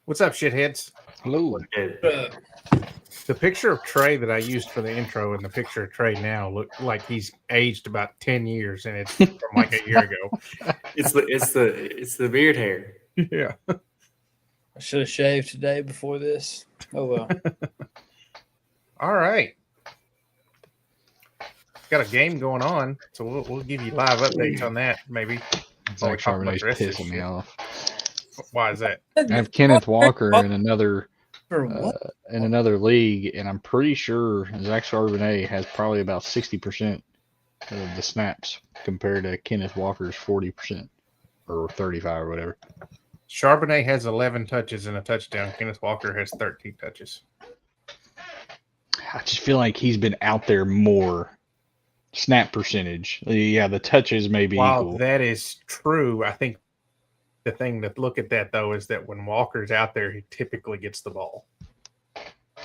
What's up, shitheads? Hello. The picture of Trey that I used for the intro and the picture of Trey now look like he's aged about 10 years, and it's from like a year ago. It's the beard hair. Yeah. I should have shaved today before this. Oh well. All right. Got a game going on, so we'll give you live updates on that. Maybe. Zach Charbonnet's pissing me off. Why is that? I have Kenneth Walker in another For what? in another league, and I'm pretty sure Zach Charbonnet has probably about 60% of the snaps compared to Kenneth Walker's 40% or 35 or whatever. Charbonnet has 11 touches and a touchdown. Kenneth Walker has 13 touches. I just feel like he's been out there more. Snap percentage. Yeah, the touches may be While equal. that is true, I think the thing to look at that, though, is that when Walker's out there, he typically gets the ball.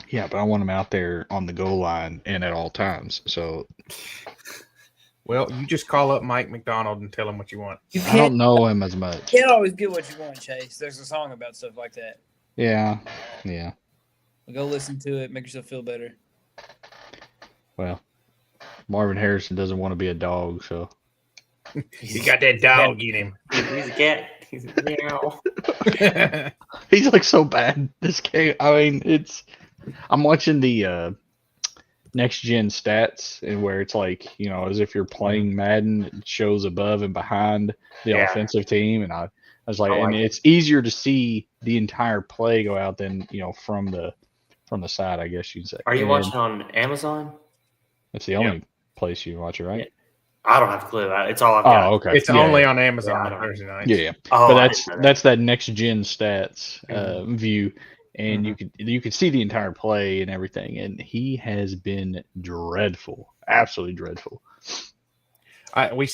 Yeah, but I want him out there on the goal line and at all times. So, Well, you just call up Mike McDonald and tell him what you want. You I don't know him as much. can't always get what you want, Chase. There's a song about stuff like that. Yeah. Go listen to it. Make yourself feel better. Well, Marvin Harrison doesn't want to be a dog, so. He got that dog in him. He's a cat. He's a meow. He's like so bad. This game. I mean, I'm watching the next gen stats, and where it's like, as if you're playing Madden, it shows above and behind the Yeah. offensive team, and I was like, I like and it's easier to see the entire play go out than from the side, I guess you'd say. Are you And watching on Amazon? That's the only place you watch it, right? Yeah. I don't have a clue. It's all I've got. Oh, okay. It's Yeah, only yeah. on Amazon Yeah, I on don't- Thursday nights. Yeah. Oh, But I didn't know that. that's that next gen stats view, and Mhm. you could see the entire play and everything, and he has been dreadful, absolutely dreadful.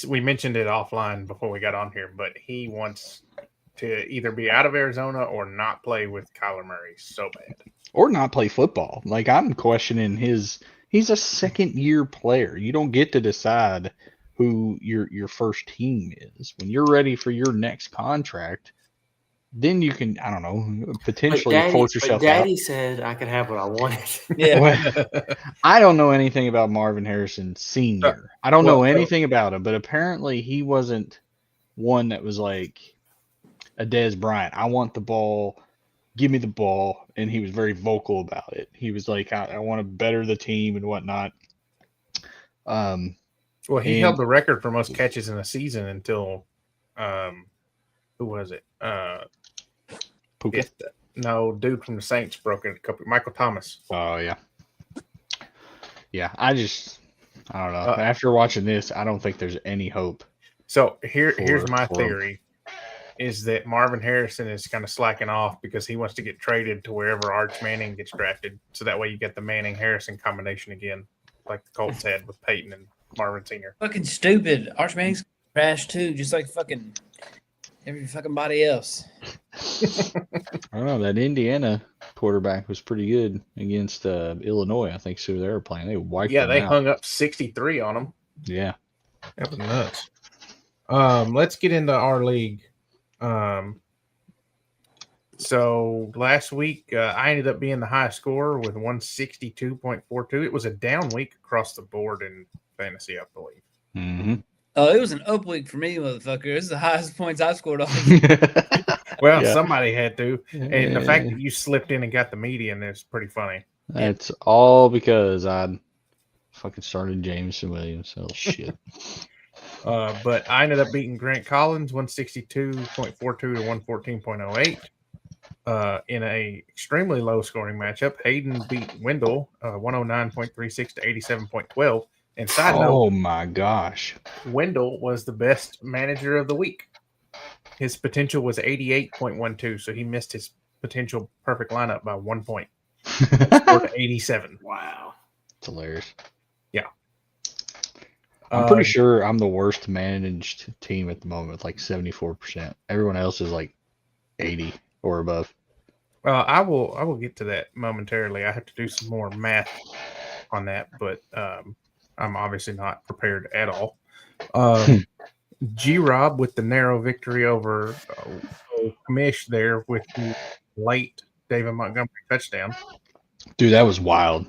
We mentioned it offline before we got on here, but he wants to either be out of Arizona or not play with Kyler Murray so bad. Or not play football. Like, I'm questioning he's a second year player. You don't get to decide who your first team is. When you're ready for your next contract, then you can, I don't know, potentially force yourself Daddy out. said I could have what I wanted. Yeah. Well, I don't know anything about Marvin Harrison Sr. I don't know anything about him, but apparently he wasn't one that was like a Dez Bryant. I want the ball, give me the ball, and he was very vocal about it. He was like, I want to better the team and whatnot. Well, he And- held the record for most catches in a season until, who was it? Puka. No, dude from the Saints broke it. Michael Thomas. Oh yeah, yeah. I don't know. Uh, After watching this, I don't think there's any hope. So here's my for him. theory: is that Marvin Harrison is kind of slacking off because he wants to get traded to wherever Arch Manning gets drafted, so that way you get the Manning Harrison combination again, like the Colts had with Peyton and Marvin Sr. Fucking stupid. Arch Manning's trash too, just like fucking every fucking body else. I don't know. That Indiana quarterback was pretty good against Illinois. I think so. They were playing. They wiped Yeah, them they out. hung up 63 on him. Yeah. That was nuts. Let's get into our league. So last week, I ended up being the high scorer with 162.42. It was a down week across the board in fantasy, I believe. Mm-hmm. Oh, it was an up week for me, motherfucker. This is the highest points I've scored all year. Well, Yeah. somebody had to. And the fact that you slipped in and got the median is pretty funny. That's all because I fucking started Jameson Williams. Oh shit. But I ended up beating Grant Collins 162.42 to 114.08. In a extremely low scoring matchup, Hayden beat Wendell 109.36 to 87.12. And side note, Oh my gosh. Wendell was the best manager of the week. His potential was 88.12, so he missed his potential perfect lineup by 1 point. Scored 87. Wow. It's hilarious. Yeah. I'm pretty sure I'm the worst managed team at the moment with like 74%. Everyone else is like 80 or above. I will get to that momentarily. I have to do some more math on that, but I'm obviously not prepared at all. G Rob with the narrow victory over Kamish there with the late David Montgomery touchdown. Dude, that was wild.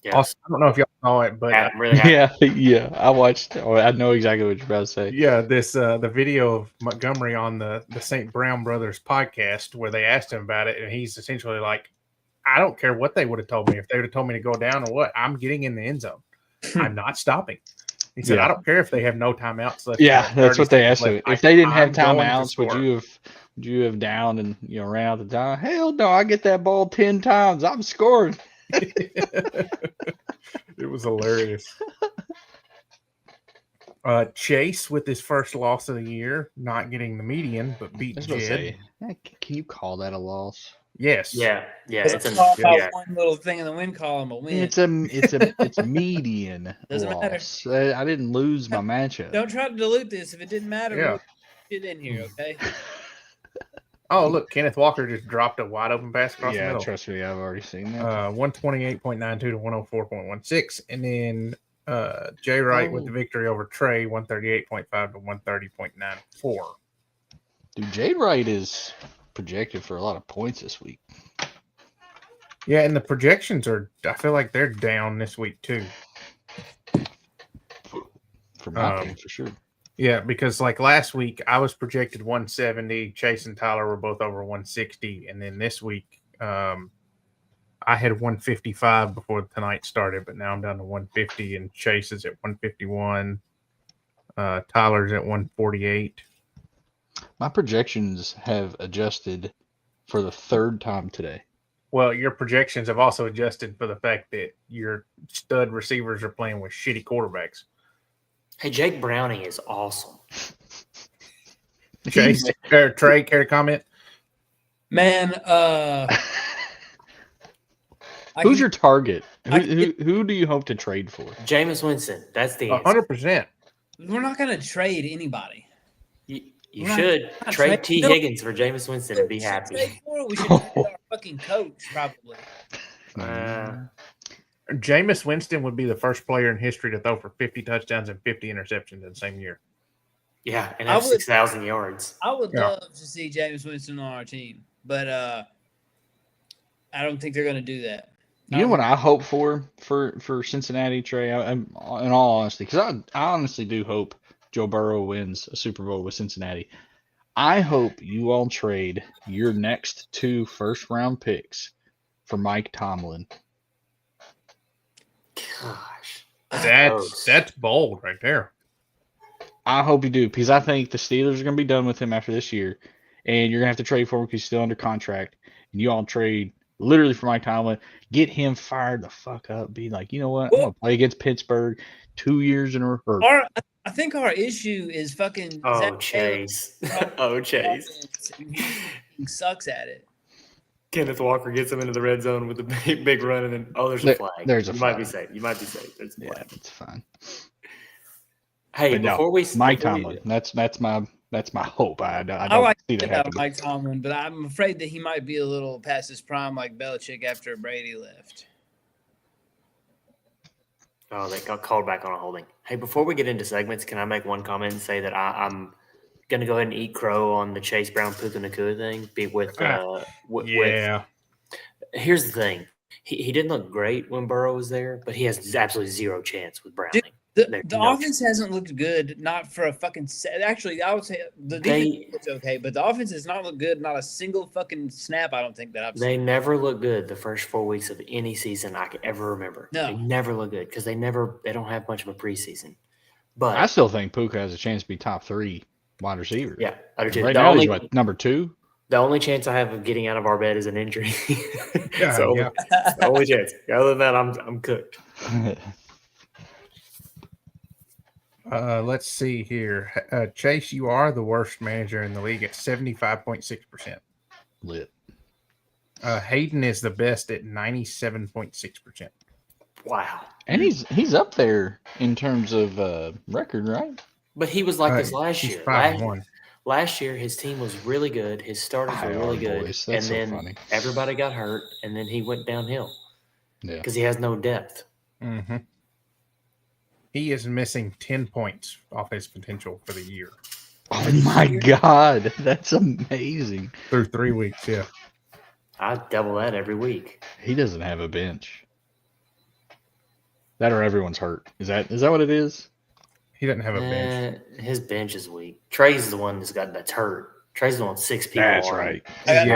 Yeah. Also, I don't know if y'all saw it, but I'm really happy. Yeah. I watched. Oh, I know exactly what you're about to say. yeah, this the video of Montgomery on the St. Brown Brothers podcast where they asked him about it, and he's essentially like, I don't care what they would have told me. If they would have told me to go down or what, I'm getting in the end zone. I'm not stopping. He said, Yeah. I don't care if they have no timeouts left. Yeah, that's what they asked him. left. If they didn't have I'm going to timeouts, would score. you have downed and ran out the time? Hell no! I get that ball 10 times. I'm scoring. It was hilarious. Chase with his first loss of the year, not getting the median, but I beat was gonna Jed. say, can you call that a loss? Yes. Yeah. Let's It's talk about yeah. one little thing in the win column, a win. It's a median Doesn't matter. loss. I didn't lose my matchup. Don't try to dilute this. If it didn't matter, Yeah. we'll get in here, okay? Oh, look, Kenneth Walker just dropped a wide open pass across the Yeah, middle. trust me, I've already seen that. 128.92 to 104.16. And then Jay Wright with the victory over Trey, 138.5 to 130.94. Dude, Jade Wright is projected for a lot of points this week. Yeah, and the projections I feel like they're down this week too. For my team, for sure. Yeah, because like last week I was projected 170. Chase and Tyler were both over 160, and then this week I had 155 before tonight started, but now I'm down to 150, and Chase is at 151. Tyler's at 148. My projections have adjusted for the third time today. Well, your projections have also adjusted for the fact that your stud receivers are playing with shitty quarterbacks. Hey, Jake Browning is awesome. Chase, Trey, care to comment? Man, Who's your target? I Who do you hope to trade for? Jameis Winston. That's the answer. 100%. We're not going to trade anybody. You We're should not trade trading. T. Higgins for Jameis Winston and be We should happy. trade for it. We should trade our fucking coach, probably. Jameis Winston would be the first player in history to throw for 50 touchdowns and 50 interceptions in the same year. Yeah, and I have would- 6,000 yards. I would Yeah. love to see James Winston on our team, but I don't think they're going to do that. You know what I hope for Cincinnati, Trey? In all honesty, because I honestly do hope Joe Burrow wins a Super Bowl with Cincinnati. I hope you all trade your next 2 first-round picks for Mike Tomlin. Gosh. That's bold right there. I hope you do, because I think the Steelers are going to be done with him after this year, and you're going to have to trade for him because he's still under contract. And you all trade literally for Mike Tomlin, get him fired the fuck up, be like, you know what, I'm going to play against Pittsburgh 2 years in a row. I think our issue is fucking Oh, Zach Chase. Taylor. Oh, Chase. He sucks at it. Kenneth Walker gets him into the red zone with a big run, and then, there's a flag. There's a You might be flag. safe. You might be safe. There's a Yeah, flag. it's fine. Hey, But no, before we Mike before we- Tomlin. That's my hope. I I don't like see to that about happening. Mike Tomlin, but I'm afraid that he might be a little past his prime, like Belichick after Brady left. Oh, they got called back on a holding. Hey, before we get into segments, can I make one comment and say that I'm going to go ahead and eat crow on the Chase Brown Puka Nakua thing? Yeah. Here's the thing. He didn't look great when Burrow was there, but he has absolutely zero chance with Browning. The There's the no offense hasn't looked good, not for a fucking actually, I would say the defense looks okay, but the offense has not looked good, not a single fucking snap, I don't think that I've They seen. never look good the first 4 weeks of any season I could ever remember. No. They never look good because they don't have much of a preseason. I But still think Puka has a chance to be top 3 wide receiver. yeah, I do too. Right The now, only, he's what, number 2? the only chance I have of getting out of our bed is an injury. Yeah, so yeah. the only chance. Other than that, I'm cooked. Let's see here. Chase, you are the worst manager in the league at 75.6%. Lit. Hayden is the best at 97.6%. Wow. And he's up there in terms of record, right? But he was like this last He's year. 5-1. Last year, his team was really good. His starters were High really R good. voice. And That's so then funny. everybody got hurt, and then he went downhill Yeah. because he has no depth. Mm-hmm. He is missing 10 points off his potential for the year. for Oh this my year. God, that's amazing. Through 3 weeks, yeah. I double that every week. He doesn't have a bench. That or everyone's hurt. Is that what it is? He doesn't have a bench. His bench is weak. Trey's the one that's hurt. Trey's the one with 6 people. That's on him. right. I got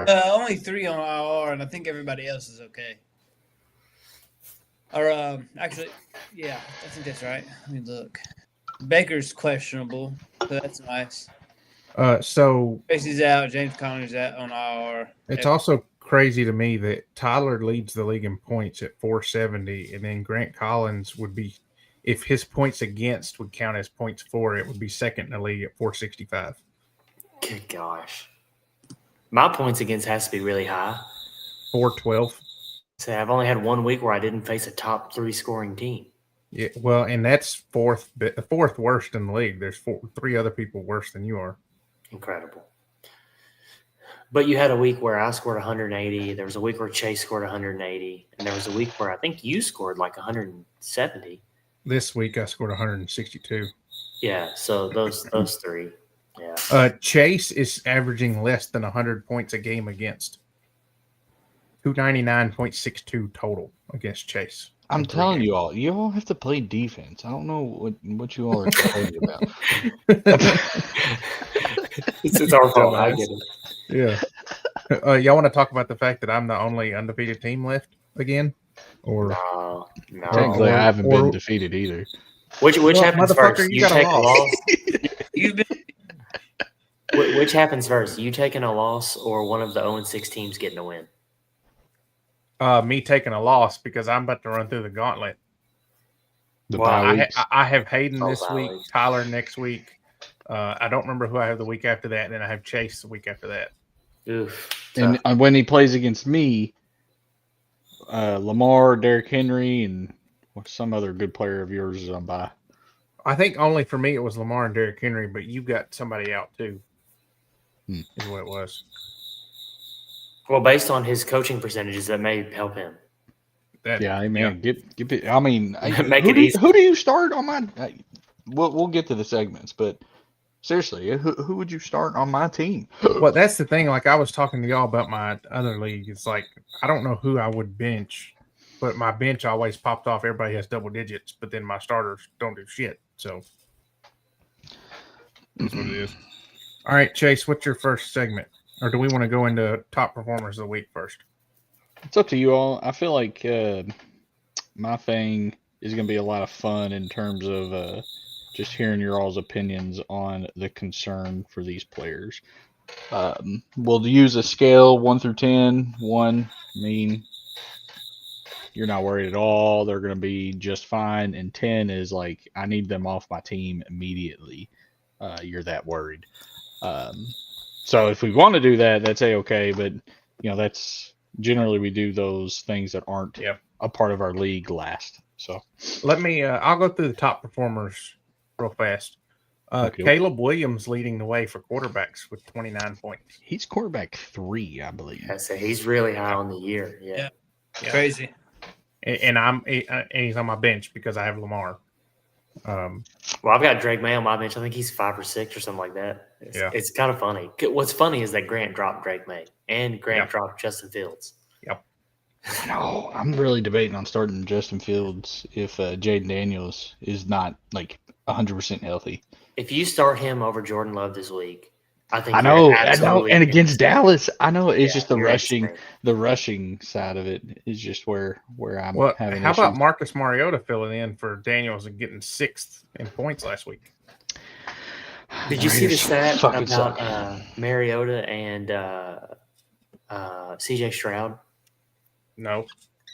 Yeah. only 3 on IR, and I think everybody else is okay. Or actually, yeah, I think that's right. Let me look. Baker's questionable, so that's nice. So Tracy's out. James Conner's out on IR. it's also crazy to me that Tyler leads the league in points at 470, and then Grant Collins would be, if his points against would count as points for, it would be second in the league at 465. Good gosh. My points against has to be really high. 412. So I've only had 1 week where I didn't face a top 3 scoring team. Yeah, well, and that's fourth worst in the league. There's 3 other people worse than you are. Incredible. But you had a week where I scored 180. There was a week where Chase scored 180. And there was a week where I think you scored like 170. This week I scored 162. Yeah, so those 3. Yeah. Chase is averaging less than 100 points a game against. 299.62 total against Chase. I'm telling you all have to play defense. I don't know what you all are talking about. It's our fault. I get it. Yeah. Y'all want to talk about the fact that I'm the only undefeated team left again? Or No. Technically, I haven't or- been defeated either. Which Well, happens motherfucker, first? you You got a take a loss. loss. You've been Which happens first? You taking a loss or one of the 0-6 teams getting a win? me taking a loss because I'm about to run through the gauntlet. The Well, bye I, weeks. I have Hayden Oh, this bye week, weeks. Tyler next week. I don't remember who I have the week after that, and then I have Chase the week after that. Oof. And tough. when he plays against me, Lamar, Derrick Henry, and some other good player of yours is on bye. I think only for me it was Lamar and Derrick Henry, but you got somebody out too. Hmm. Is what it was. Well, based on his coaching percentages, that may help him. That, Yeah, man, get it. I mean, Make who it do, easy. who do you start on my? We'll get to the segments, but seriously, who would you start on my team? Well, that's the thing. Like I was talking to y'all about my other league. It's like I don't know who I would bench, but my bench always popped off. Everybody has double digits, but then my starters don't do shit. So that's what it is. All right, Chase, what's your first segment? Or do we want to go into top performers of the week first? It's up to you all. I feel like my thing is going to be a lot of fun in terms of just hearing your all's opinions on the concern for these players. We'll use a scale 1 through 10. 1, mean you're not worried at all. They're going to be just fine. And 10 is like, I need them off my team immediately. You're that worried. So if we want to do that, that's A-okay. But, that's generally we do those things that aren't a part of our league last. So Let me. I'll go through the top performers real fast. Okay. Caleb Williams leading the way for quarterbacks with 29 points. he's quarterback 3, I believe. I say he's really high on the year. Yeah. Yeah. crazy. And he's on my bench because I have Lamar. Well, I've got Drake May on my bench. I think he's 5 or 6 or something like that. It's kind of funny. What's funny is that Grant dropped Drake May and Grant dropped Justin Fields. No, I'm really debating on starting Justin Fields if Jaden Daniels is not like 100% healthy. If you start him over Jordan Love this week, I think I know, you're absolutely and against Dallas, I know it's Yeah, just the you're rushing, expert. the rushing side of it is just where I'm Well, having how about issues. Marcus Mariota filling in for Daniels and getting 6th in points last week? Did you see the Raiders stat fucking about suck. Mariota and CJ Stroud? No.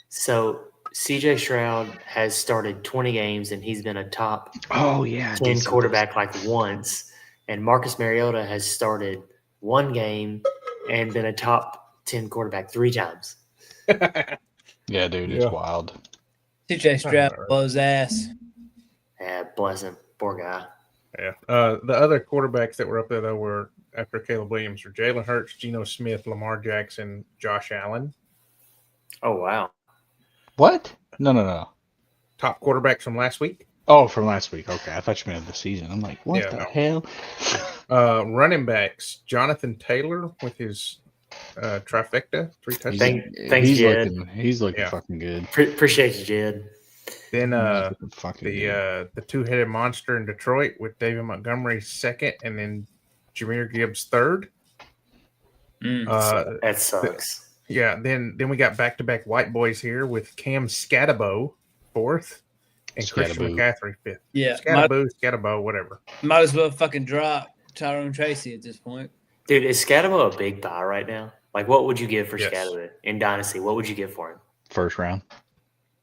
So CJ Stroud has started 20 games and he's been a top Oh yeah, I did 10 see quarterback like once. And Marcus Mariota has started 1 game and been a top 10 quarterback 3 times. this. Yeah, dude, it's Yeah. wild. TJ Stroud blows ass. Yeah, bless him. Poor guy. Yeah. The other quarterbacks that were up there, though, were after Caleb Williams were Jalen Hurts, Geno Smith, Lamar Jackson, Josh Allen. Oh, wow. What? No. Top quarterbacks from last week. Oh, from last week. Okay, I thought you meant the season. I'm like, what Yeah, the no. hell? Running backs, Jonathan Taylor with his trifecta, 3 touchdowns. Thanks, Jed. He's looking Yeah. fucking good. Appreciate you, Jed. Then He's looking fucking good. the two-headed monster in Detroit with David Montgomery second, and then Jameer Gibbs third. Mm. That sucks. Yeah. Then we got back-to-back white boys here with Cam Scatabo fourth, and Christian Scatabo. McCaffrey fifth. Yeah, Scatabo, whatever. might as well fucking drop Tyrone Tracy at this point. Dude, is Scatabo a big buy right now? Like, what would you give for Yes. Scatabo in Dynasty? What would you give for him? First round.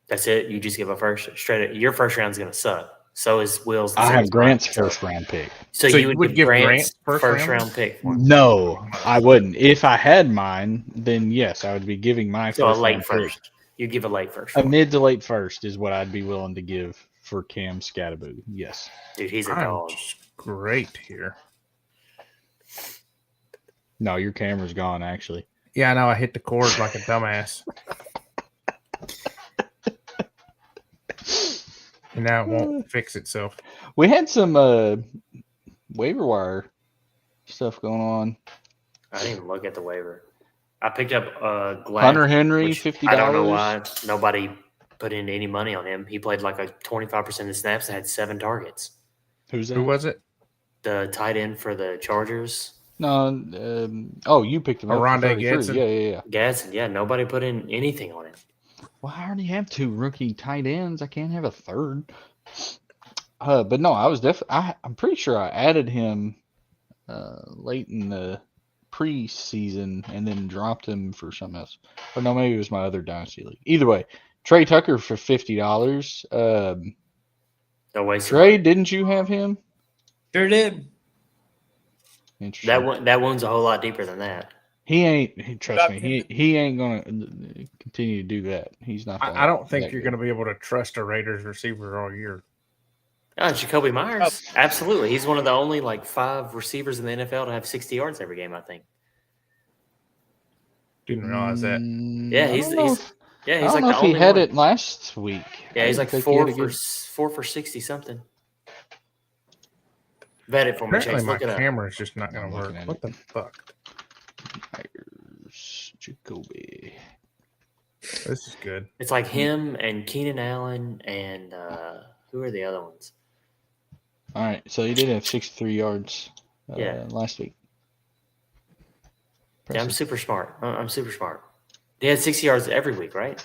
That's it? You just give a first straight up. Your first round's going to suck. So is Will's. I have Grant's So- first round pick. So So you would give Grant's Grant first round? round pick for him. No, I wouldn't. If I had mine, then yes, I would be giving my So a first late round first. pick. You give a late first. A mid to late first is what I'd be willing to give for Cam Scatabo. Yes. Dude, he's a I'm dog. just great here. No, your camera's gone. Actually, Yeah, I know. I hit the cord like a dumbass. And now it won't fix itself. we had some waiver wire stuff going on. I didn't even look at the waiver. I picked up Glad. Hunter Henry, which $50. I don't know why nobody put in any money on him. He played like a 25% of the snaps and had 7 targets. Who's that? Who was it? The tight end for the Chargers, No. You picked him up. for Rondé 33. Gadsden? Yeah. Gadsden. Yeah, nobody put in anything on him. Well, I already have 2 rookie tight ends. I can't have a third. But no, I was I'm pretty sure I added him late in the preseason and then dropped him for something else. Or no, maybe it was my other dynasty league. Either way, Trey Tucker for $50. No waste. Trey, didn't you have him? Sure did. Interesting. That one's a whole lot deeper than that. Trust me, he ain't gonna continue to do that. He's not. I don't think you're going to be able to trust a Raiders receiver all year. Jacoby Myers. Absolutely. He's one of the only like 5 receivers in the NFL to have 60 yards every game, I think. Didn't realize that. Yeah, he's I like don't know the if he only had one. it last week. Yeah, he's I like think he had 4 for 60 something. Vet it for me, Apparently, Chase. my Look it up. camera is just not going I'm to work. looking at What it. the fuck? Myers, Jacoby. This is good. It's like him and Keenan Allen and who are the other ones? All right, so he did have 63 yards Yeah. last week. Yeah, I'm Impressive. super smart. I'm super smart. He had 60 yards every week, right?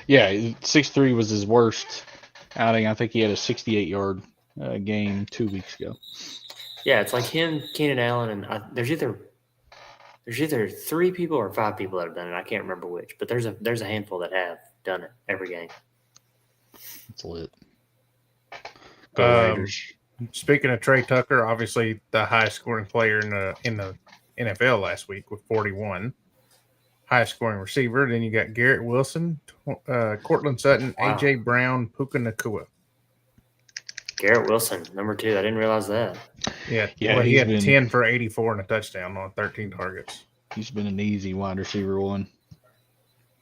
Yeah, 6-3 was his worst outing. I think he had a 68-yard game 2 weeks ago. Yeah, it's like him, Keenan Allen, and there's either 3 people or 5 people that have done it. I can't remember which, but there's a handful that have done it every game. It's lit. Go Um, Raiders. Speaking of Trey Tucker, obviously the highest scoring player in the NFL last week with 41. Highest scoring receiver. Then you got Garrett Wilson, Cortland Sutton, Wow. AJ Brown, Puka Nakua. Garrett Wilson, number 2. I didn't realize that. Yeah, Yeah, well, he he's had been- 10 for 84 and a touchdown on 13 targets. He's been an easy wide receiver one.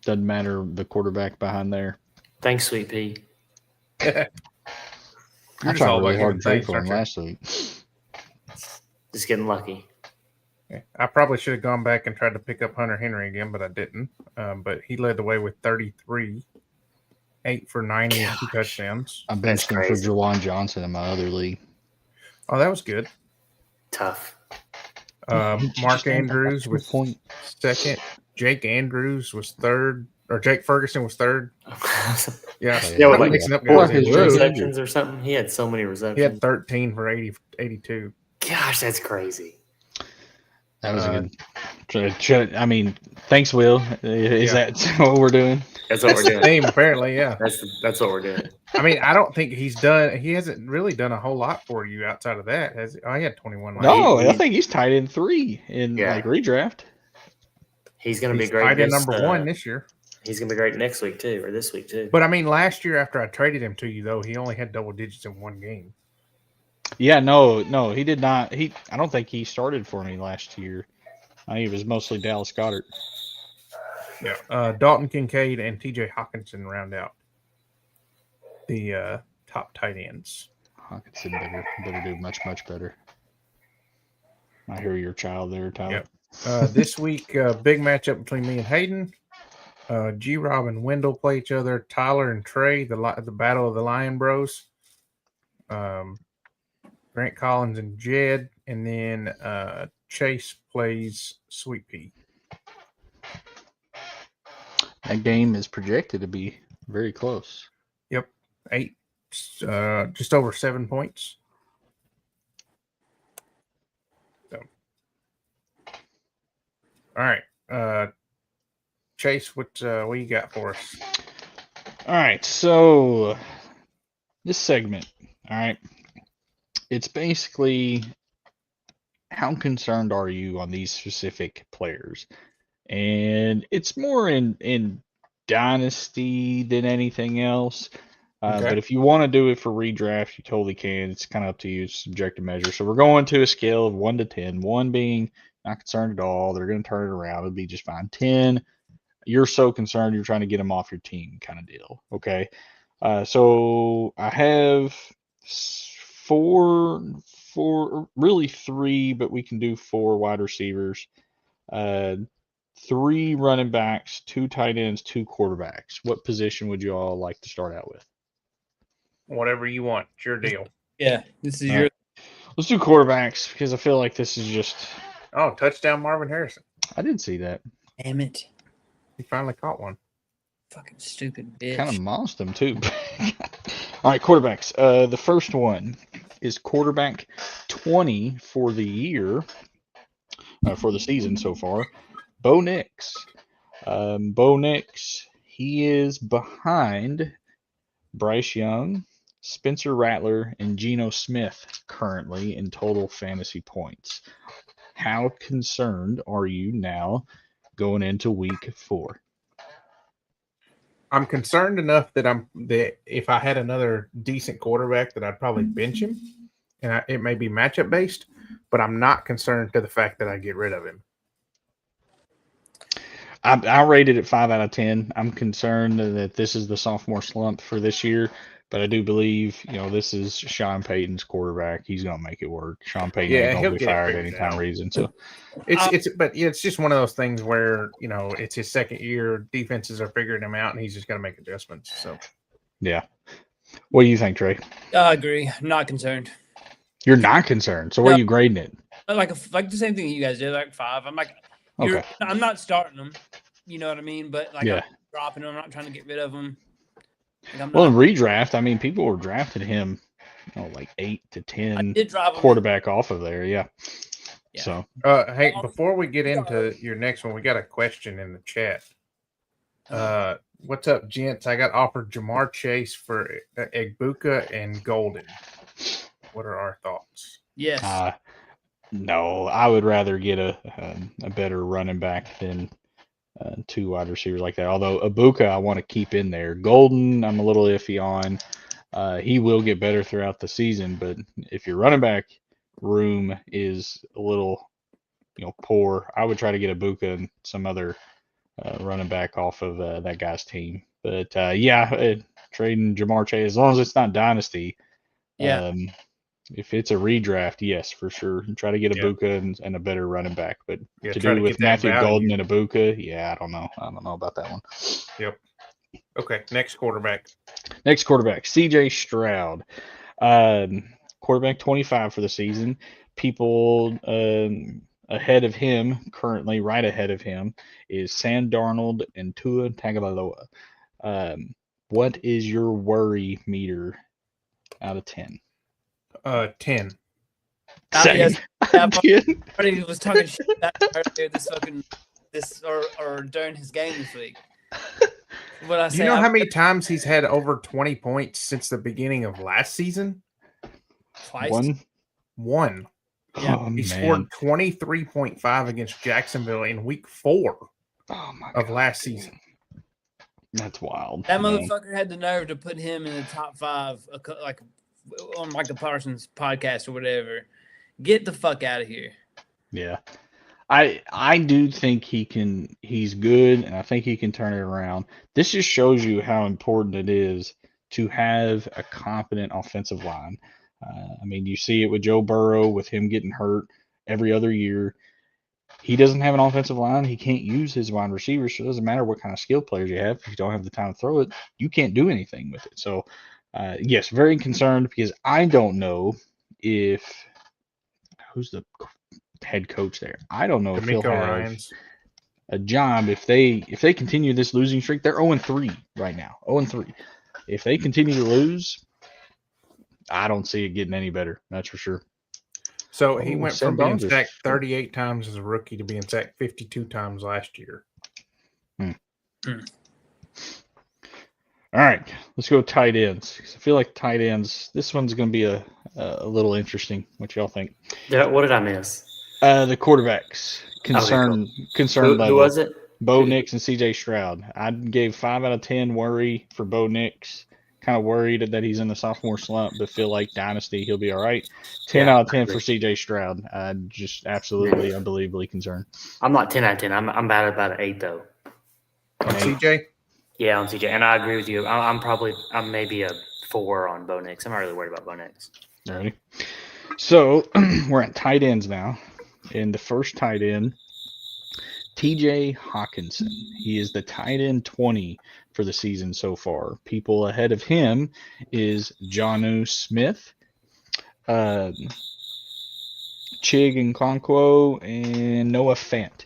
Doesn't matter the quarterback behind there. Thanks, Sweet Pea. You're I just tried all really about hard to giving trade for him thanks, last week. Just getting lucky. I probably should have gone back and tried to pick up Hunter Henry again, but I didn't. But he led the way with 33, 8 for 90 and 2 touchdowns. I benched him for crazy. Jawan Johnson in my other league. Oh, that was good. Tough. Mark Andrews with point. second. Jake Andrews was third, or Jake Ferguson was third. Yeah, Yeah, I'm like mixing up four guys. of his Whoa. receptions or something. He had so many receptions. He had 13 for 82. Gosh, that's crazy. That was a good. I mean, thanks, Will. Is Yeah. that what we're doing? That's what That's we're the doing. theme, apparently. Yeah. That's what we're doing. I mean, I don't think he hasn't really done a whole lot for you outside of that. Has he? Oh, he had 21. last No, year. I think he's tied in 3 in Yeah. like redraft. He's going to be He's great. tied in this, number 1 this year. He's going to be great next week too, or this week too. But I mean, last year after I traded him to you, though, he only had double digits in 1 game. Yeah, no, he did not. I don't think he started for me last year. I think it was mostly Dallas Goedert. Yeah. Dalton Kincaid and TJ Hawkinson round out the top tight ends. Hawkinson better do much better. I hear your child there, Tyler. Yep. This week, big matchup between me and Hayden. G-Rob and Wendell play each other. Tyler and Trey, the battle of the Lion Bros. Grant Collins and Jed, and then Chase plays Sweet Pea. That game is projected to be very close. Yep, 8, just over 7 points. So, all right, Chase, what you got for us? All right, so this segment, all right, it's basically how concerned are you on these specific players? And it's more in Dynasty than anything else. Okay. But if you want to do it for redraft, you totally can. It's kind of up to you. It's subjective measure. So we're going to a scale of 1 to 10. 1 being not concerned at all. They're going to turn it around. It'll be just fine. 10, you're so concerned you're trying to get them off your team kind of deal. Okay. So I have four, really 3, but we can do 4 wide receivers. 3 running backs, 2 tight ends, 2 quarterbacks. What position would you all like to start out with? Whatever you want. It's your deal. Yeah, this is All your. right. Let's do quarterbacks because I feel like this is just. Oh, touchdown Marvin Harrison. I didn't see that. Damn it. He finally caught one. Fucking stupid bitch. Kind of mossed them too. All right, quarterbacks. The first one is quarterback 20 for the year, for the season so far. Bo Nix. Bo Nix, he is behind Bryce Young, Spencer Rattler, and Geno Smith currently in total fantasy points. How concerned are you now going into week 4? I'm concerned enough that if I had another decent quarterback that I'd probably bench him, and it may be matchup based, but I'm not concerned to the fact that I get rid of him. I rated it 5 out of 10. I'm concerned that this is the sophomore slump for this year, but I do believe, this is Sean Payton's quarterback. He's going to make it work. Sean Payton ain't going to be fired anytime reason. So it's just one of those things where, it's his second year. Defenses are figuring him out, and he's just got to make adjustments. So, yeah. What do you think, Trey? I agree. I'm not concerned. You're not concerned. So where are you grading it? Like the same thing you guys did, like 5. I'm like, Okay. I'm not starting them. You know what I mean? But yeah. I'm dropping them. I'm not trying to get rid of them. Well, in redraft, people were drafting him, like 8 to 10 quarterback off of there. Yeah. So, hey, before we get into your next one, we got a question in the chat. What's up, gents? I got offered Jamar Chase for Egbuka and Golden. What are our thoughts? Yes. No, I would rather get a better running back than 2 wide receivers like that. Although Egbuka, I want to keep in there. Golden, I'm a little iffy on. He will get better throughout the season, but if your running back room is a little, poor, I would try to get Egbuka and some other running back off of that guy's team. But trading Jamar Chase, as long as it's not dynasty. Yeah. If it's a redraft, yes, for sure. Try to get Egbuka and a better running back. But to do with Matthew Golden and Egbuka, I don't know. I don't know about that one. Yep. Okay, next quarterback. CJ Stroud. Quarterback 25 for the season. People ahead of him, currently right ahead of him, is Sam Darnold and Tua Tagovailoa. What is your worry meter out of 10? 10. Yes, 10. He was talking shit or during his game this week. What I say? Do you know how many times he's had over 20 points since the beginning of last season? Twice. One. Yeah. Oh, He scored 23.5 against Jacksonville in week 4 of last season. That's wild. That motherfucker had the nerve to put him in the top 5, like on Michael Parsons' podcast or whatever. Get the fuck out of here. Yeah. I do think he's good, and I think he can turn it around. This just shows you how important it is to have a competent offensive line. You see it with Joe Burrow, with him getting hurt. every other year. He doesn't have an offensive line. He can't use his wide receivers. So it doesn't matter what kind of skill players you have. If you don't have the time to throw it, you can't do anything with it. So, yes, very concerned because I don't know if who's the head coach there. I don't know if he'll D'Amico have Ryans. a job if they continue this losing streak. They're 0-3 right now. 0-3. If they continue to lose, I don't see it getting any better. That's for sure. So he Oh, went Sam from being Darnold. sacked 38 times as a rookie to being sacked 52 times last year. All right, let's go tight ends. 'Cause I feel like tight ends. This one's going to be a little interesting. What y'all think? What did I miss? The quarterbacks concern Who level. was it? Bo Nix and C.J. Stroud. I gave 5 out of 10 worry for Bo Nix. Kind of worried that he's in the sophomore slump, but feel like dynasty he'll be all right. 10 Yeah, out of 10 I agree. for C.J. Stroud. Just absolutely unbelievably concerned. I'm not 10 out of 10. I'm about an 8 though. On CJ? Yeah, on CJ, and I agree with you. I'm maybe a 4 on Bo Nix. I'm not really worried about Bo Nix. Ready? So we're at tight ends now. And the first tight end, TJ Hawkinson. He is the tight end 20 for the season so far. People ahead of him is Jonnu Smith, Chig Nkonkwo, and Noah Fant.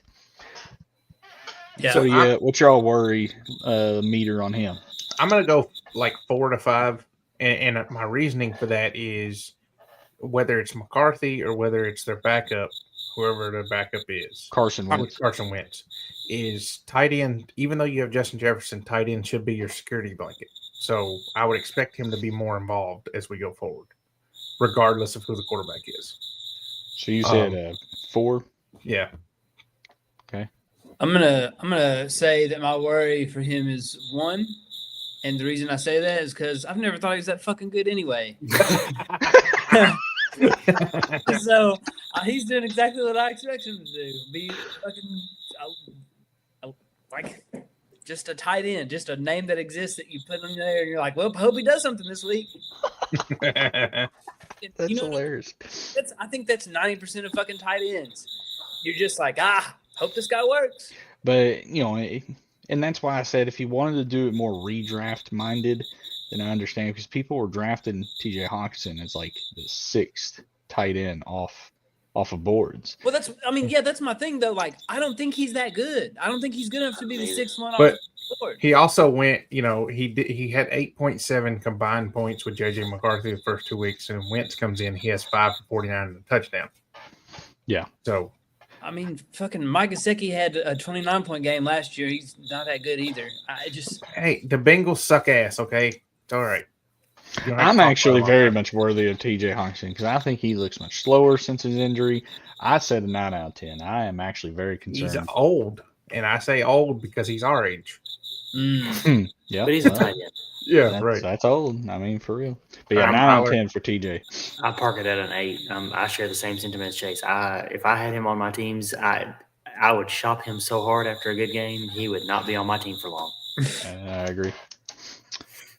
Yeah. So what's y'all worry meter on him? I'm going to go like 4 to 5. And my reasoning for that is whether it's McCarthy or whether it's their backup, whoever their backup is, Carson probably Wentz. Carson Wentz, is tight end. Even though you have Justin Jefferson, tight end should be your security blanket. So I would expect him to be more involved as we go forward, regardless of who the quarterback is. So you said 4? Yeah. Okay. I'm gonna say that my worry for him is 1, and the reason I say that is because I've never thought he was that fucking good anyway. So he's doing exactly what I expect him to do. Be fucking like just a tight end, just a name that exists that you put in there, and you're like, well, I hope he does something this week. That's You know, hilarious. I think that's 90% of fucking tight ends. You're just like, hope this guy works. But, and that's why I said if he wanted to do it more redraft minded, then I understand because people were drafting TJ Hawkinson as like the 6th tight end off of boards. Well, that's my thing though. Like, I don't think he's that good. I don't think he's good enough to be the 6th one off But the board. he also went, he had 8.7 combined points with JJ McCarthy the first 2 weeks, and Wentz comes in, he has 5 for 49 and a touchdown. Yeah. So, I mean, fucking Mike Gesicki had a 29-point game last year. He's not that good either. hey, the Bengals suck ass, okay? It's all right. I'm actually very much worthy of TJ Hawkinson because I think he looks much slower since his injury. I said a 9 out of 10. I am actually very concerned. He's old, and I say old because he's our age. Yeah, But he's a tight end. Yeah, right. That's old. I mean, for real. But yeah, I'm 9 out of Tyler. 10 for TJ. I park it at an 8. I share the same sentiment as Chase. If I had him on my teams, I would shop him so hard after a good game. He would not be on my team for long. I agree.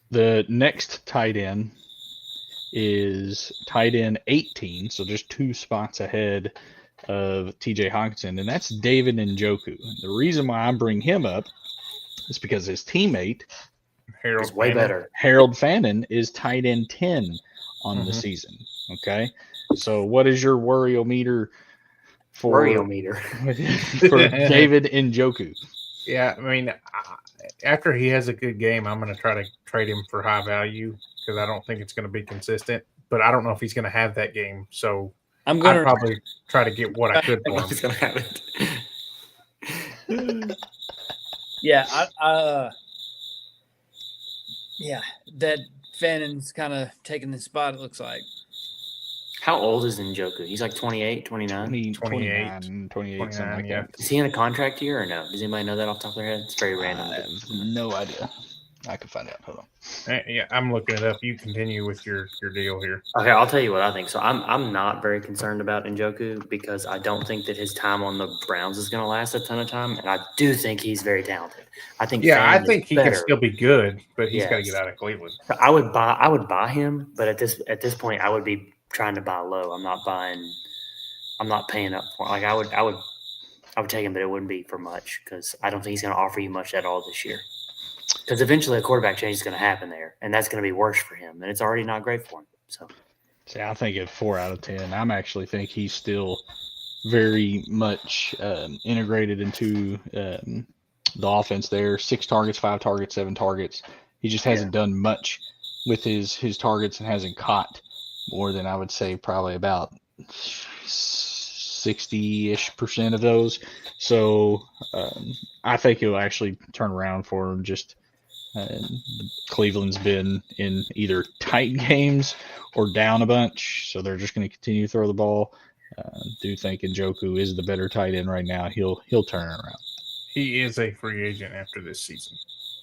The next tight end is tight end 18, so just 2 spots ahead of TJ Hawkinson, and that's David Njoku. The reason why I bring him up is because his teammate, He's way better. Harold Fannin, is tight end 10 on the season. Okay, so what is your worry-o-meter for Worry-o-meter. for David Njoku? Yeah, I mean, after he has a good game, I'm going to try to trade him for high value because I don't think it's going to be consistent. But I don't know if he's going to have that game, so I'm I'd gonna probably try to get what I could for He's him. gonna have it. Yeah, that Fannon's kind of taking the spot. It looks like. How old is Njoku? He's like 28, 29. 28, 28, something like yeah. that. Is he in a contract year or no? Does anybody know that off the top of their head? It's very random. I have no idea. I can find out. Hold on. Yeah, I'm looking it up. You continue with your deal here. Okay, I'll tell you what I think. So I'm not very concerned about Njoku because I don't think that his time on the Browns is going to last a ton of time, and I do think he's very talented. I think. Yeah, I Fannin is think he better. can still be good, but he's got to Yes. get out of Cleveland. I would buy him, but at this point, I would be trying to buy low. I'm not buying I'm not paying up for. Like I would take him, but it wouldn't be for much because I don't think he's going to offer you much at all this year. Because eventually a quarterback change is going to happen there, and that's going to be worse for him, and it's already not great for him. So, See, I think at 4 out of 10, I'm actually think he's still very much integrated into the offense there. 6 targets, 5 targets, 7 targets. He just hasn't done much with his targets and hasn't caught more than I would say probably about 60-ish% of those. So I think he'll actually turn around for him. Just Cleveland's been in either tight games or down a bunch, so they're just going to continue to throw the ball. Do think Njoku is the better tight end right now. He'll turn it around. He is a free agent after this season.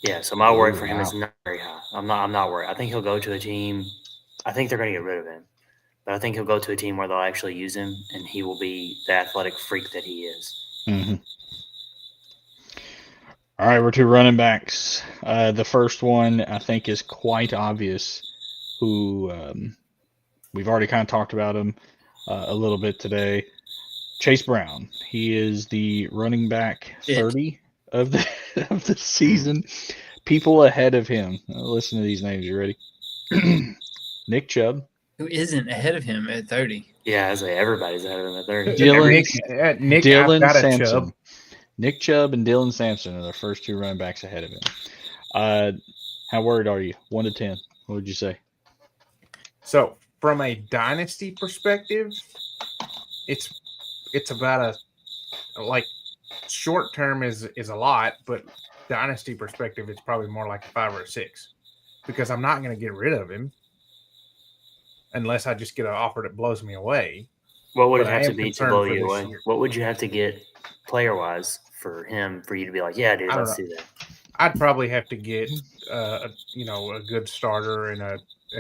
yeah. So my worry for him is not very high. I'm not worried. I think he'll go to a team. I think they're going to get rid of him, but I think he'll go to a team where they'll actually use him, and he will be the athletic freak that he is. Mm-hmm. All right, we're to running backs. The first one I think is quite obvious. Who we've already kind of talked about him a little bit today. Chase Brown. He is the running back 30 of the season. People ahead of him. Listen to these names. You ready? Nick Chubb. Who isn't ahead of him at 30? Yeah, I say everybody's ahead of him at 30. Nick, Dylan I've got a Sampson. Chubb. Nick Chubb and Dylan Sampson are the first 2 running backs ahead of him. How worried are you? 1 to 10. What would you say? So from a dynasty perspective, it's about like short term is a lot, but dynasty perspective, it's probably more like a 5 or a 6 because I'm not going to get rid of him unless I just get an offer that blows me away. What would But it I have to am be to concerned blow for you this away? year. What would you have to get player wise for him for you to be like, yeah, dude, I don't let's know. do that? I'd probably have to get a good starter and a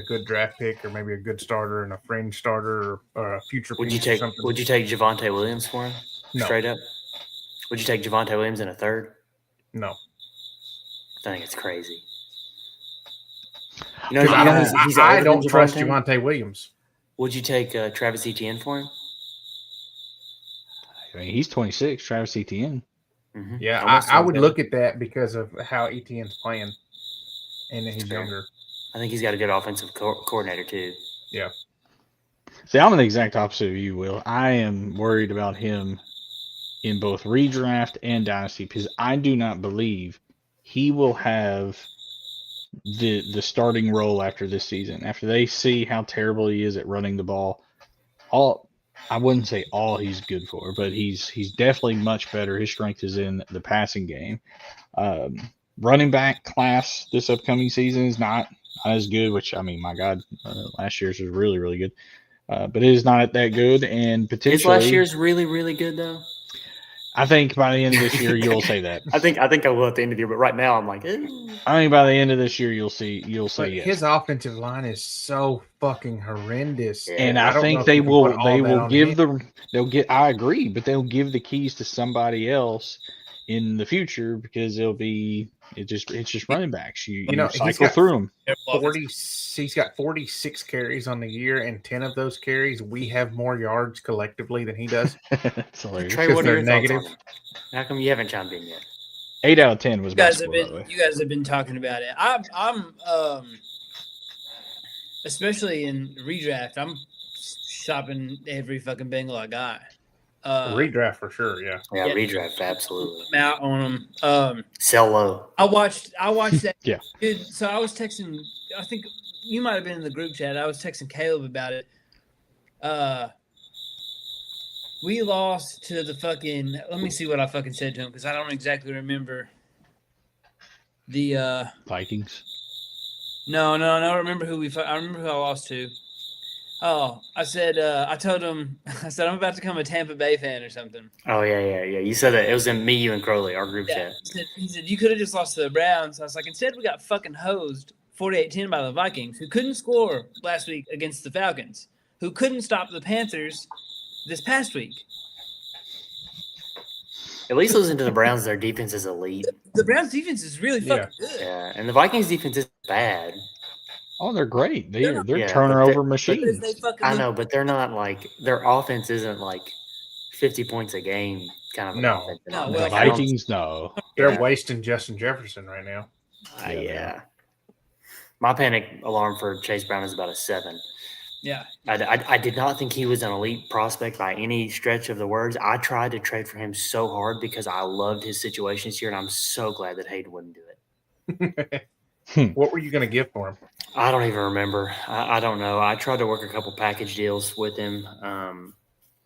good draft pick, or maybe a good starter and a fringe starter, or a future. Would you piece or take something. Would you take Javonte Williams for him? No. Straight up? Would you take Javonte Williams in a third? No. I think it's crazy. You know, Because he's I older don't than trust Javonte. Javonte Williams. Would you take Travis Etienne for him? I mean, he's 26, Travis Etienne. Mm-hmm. Yeah, Almost I would 27. look at that because of how Etienne's playing, and he's Fair. younger. I think he's got a good offensive coordinator too. Yeah. See, I'm the exact opposite of you, Will. I am worried about him in both redraft and dynasty because I do not believe he will have the starting role after this season. After they see how terrible he is at running the ball, I wouldn't say all he's good for, but he's definitely much better. His strength is in the passing game. Running back class this upcoming season is not as good, which, I mean, my God, last year's was really, really good. But it is not that good, and potentially His last year's really, really good though. I think by the end of this year you'll say that. I think I will at the end of the year, but right now I'm like, eh. I think by the end of this year you'll say But yes. his offensive line is so fucking horrendous. Yeah. And I I don't know think if they you can will put all that on him. I agree, but they'll give the keys to somebody else in the future because it's just running backs. You he's cycle got through them. 40. He's got 46 carries on the year, and 10 of those carries we have more yards collectively than he does. It's hilarious. Trey, Because what are they're your thoughts negative. on him? How come you haven't chimed in yet? 8 out of 10 was You guys basketball, by the way. you guys have been talking about it. I'm especially in redraft. I'm shopping every fucking Bengal I got. Redraft for sure, yeah. Yeah, Yeah. redraft, absolutely. I'm out on them. Sell low. I watched that. Yeah. Dude, so I was texting. I think you might have been in the group chat. I was texting Caleb about it. We lost to the fucking. Let me see what I fucking said to him because I don't exactly remember. The Vikings. no. I remember who I remember who I lost to. Oh, I said. I told him. I said I'm about to become a Tampa Bay fan or something. Oh yeah. You said that it was in me, you, and Crowley, our group Yeah. chat. He said you could have just lost to the Browns. I was like, instead we got fucking hosed 48-10 by the Vikings, who couldn't score last week against the Falcons, who couldn't stop the Panthers this past week. At least listen to the Browns. Their defense is elite. The Browns defense is really fucking good. Yeah, and the Vikings defense is bad. Oh, they're great. They're Yeah, turnover but machines. They fucking I know, but they're not like their offense isn't like 50 points a game kind of an No. offense. No, The well, I don't- Vikings, no. They're Yeah. wasting Justin Jefferson right now. Yeah, they yeah. My panic alarm for Chase Brown is about a 7. Yeah. I did not think he was an elite prospect by any stretch of the words. I tried to trade for him so hard because I loved his situation this year, and I'm so glad that Hayden wouldn't do it. What were you going to give for him? I don't even remember. I don't know. I tried to work a couple package deals with him,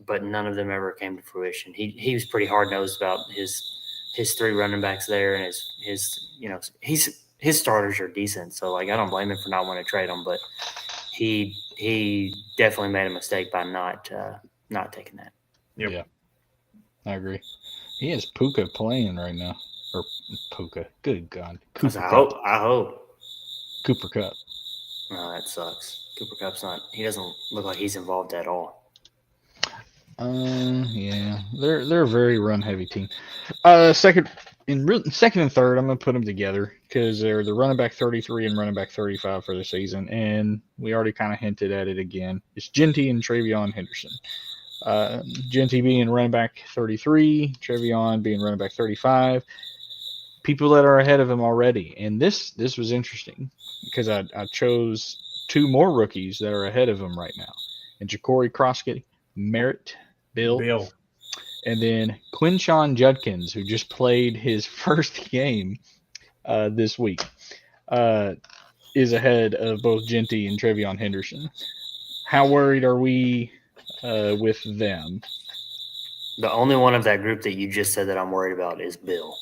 but none of them ever came to fruition. He was pretty hard nosed about his 3 running backs there, and his starters are decent. So like I don't blame him for not wanting to trade them, but he definitely made a mistake by not taking that. Yep. Yeah, I agree. He has Puka playing right now. Or Puka. Good God. Cooper Cup. I hope. Cooper Cup. No, that sucks. Cooper Cup's not. He doesn't look like he's involved at all. Yeah, they're a very run heavy team. Second and third, I'm gonna put them together because they're the running back 33 and running back 35 for the season, and we already kind of hinted at it again. It's Genty and Travion Henderson. Genty being running back 33, Travion being running back 35. People that are ahead of him already, and this was interesting because I chose 2 more rookies that are ahead of him right now, and Ja'Cory Croskett, Merritt, Bill, and then Quinshawn Judkins, who just played his first game this week, is ahead of both Genty and Travion Henderson. How worried are we with them? The only one of that group that you just said that I'm worried about is Bill.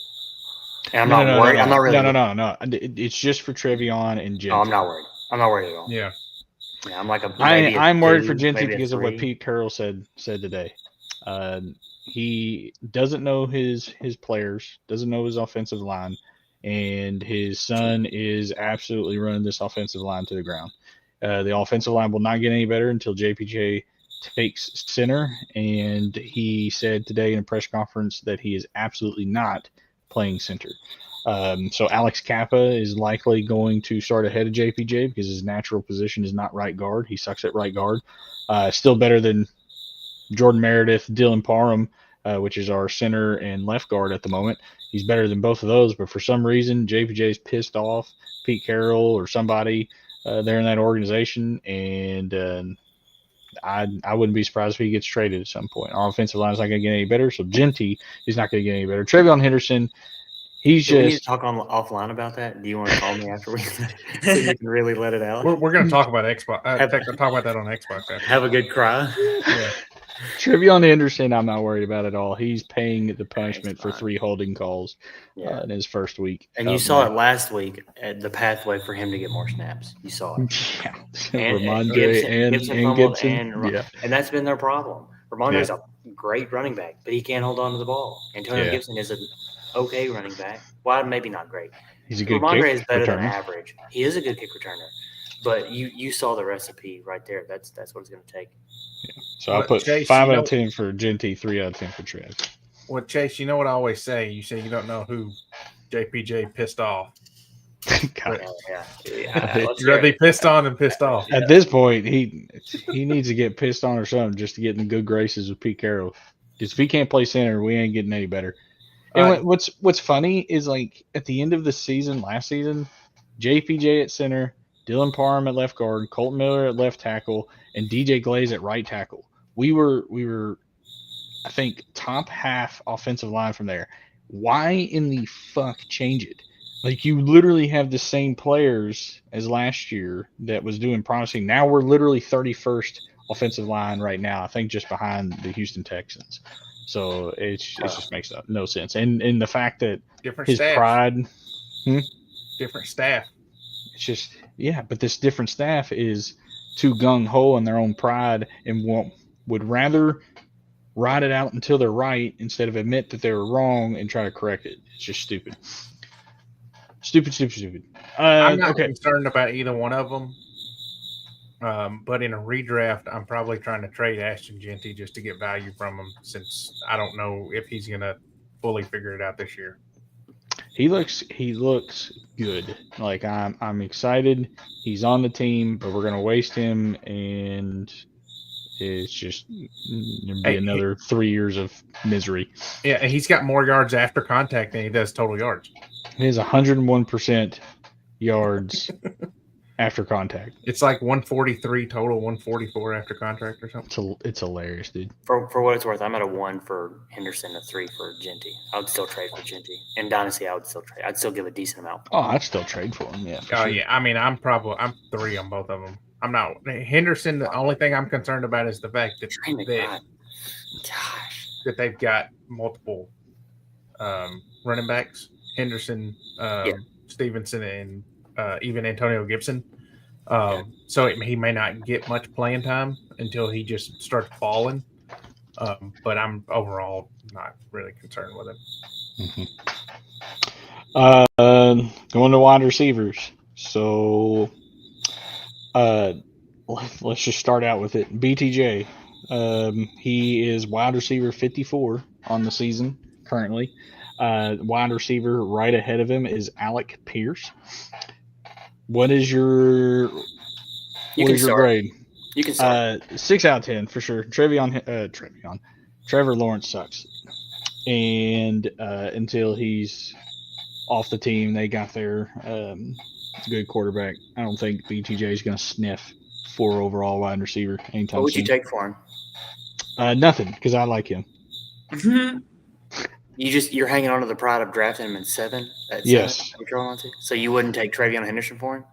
And I'm No, not worried. I'm not really. No. It's just for Travion and Genty. No, I'm not worried. I'm not worried at all. Yeah. Yeah, I'm like I'm worried for 2, Genty maybe a because of what 3. Pete Carroll said today. He doesn't know his players, doesn't know his offensive line, and his son is absolutely running this offensive line to the ground. The offensive line will not get any better until JPJ takes center, and he said today in a press conference that he is absolutely not playing center. So Alex Kappa is likely going to start ahead of JPJ because his natural position is not right guard. He sucks at right guard. Still better than Jordan Meredith, Dylan Parham, which is our center and left guard at the moment. He's better than both of those, but for some reason, JPJ's pissed off Pete Carroll or somebody there in that organization, and I wouldn't be surprised if he gets traded at some point. Our offensive line is not going to get any better, so Genty is not going to get any better. Travion Henderson, he's Do we need to just talk offline about that? Do you want to call me after we so you can really let it out? We're going to talk about Xbox. Talk about that on Xbox. After. Have a good cry. Yeah. Travion Henderson. I'm not worried about at all. He's paying the punishment for fine. 3 holding calls Yeah. in his first week. And you saw it last week at the pathway for him to get more snaps. You saw it. Yeah, And Ramondre Gibson and fumbled Gibson. and Yeah, And that's been their problem. Ramondre's a great running back, but he can't hold on to the ball. Antonio Yeah. Gibson is an okay running back. Well, maybe not great. he's a good Ramondre kick is better than returner. average. He is a good kick returner. But you saw the recipe right there. That's what it's going to take. So I But put Chase, 5 you out know- of 10 for Genty, 3 out of 10 for Trev. Well, Chase, you know what I always say? You say you don't know who JPJ pissed off. God. Yeah. You'd rather be pissed on than pissed off. At this point, he needs to get pissed on or something just to get in the good graces with Pete Carroll. Because if he can't play center, we ain't getting any better. And what's funny is like at the end of the season, last season, JPJ at center, Dylan Parham at left guard, Colton Miller at left tackle, and DJ Glaze at right tackle. We were, I think, top half offensive line from there. Why in the fuck change it? Like you literally have the same players as last year that was doing promising. Now we're literally 31st offensive line right now. I think just behind the Houston Texans. So it just makes no sense. And the fact that Different his staff. pride, Different staff. it's just but this different staff is too gung ho in their own pride and would rather ride it out until they're right instead of admit that they were wrong and try to correct it. It's just stupid. Stupid. I'm not Okay. concerned about either one of them. But in a redraft, I'm probably trying to trade Ashton Genty just to get value from him since I don't know if he's going to fully figure it out this year. He looks good. Like I'm excited. He's on the team, but we're gonna waste him, and it's just there'd be Hey, another 3 years of misery. Yeah, and he's got more yards after contact than he does total yards. He has 101% yards after contact. It's like 143 total, 144 after contact or something. It's hilarious, dude. For what it's worth, I'm at a 1 for Henderson, a 3 for Genty. I would still trade for Genty. In Dynasty, I would still trade. I'd still give a decent amount. Oh, I'd still trade for him. Yeah. For Oh sure. yeah, I mean, I'm 3 on both of them. I'm not Henderson. The only thing I'm concerned about is the fact that Trey McBride. Gosh. that they've got multiple running backs: Henderson, Stevenson, and even Antonio Gibson. So he may not get much playing time until he just starts falling. But I'm overall not really concerned with him. Going to wide receivers. So, let's just start out with it. BTJ. He is wide receiver 54 on the season currently. Wide receiver right ahead of him is Alec Pierce. What is your grade? You can start. 6 out of 10 for sure. Trevor Lawrence sucks. And until he's off the team, they got their good quarterback. I don't think BTJ is going to sniff 4 overall wide receiver anytime What would soon. you take for him? Nothing, because I like him. You're hanging on to the pride of drafting him in 7? Yes. You're going on to? So you wouldn't take Travion Henderson for him?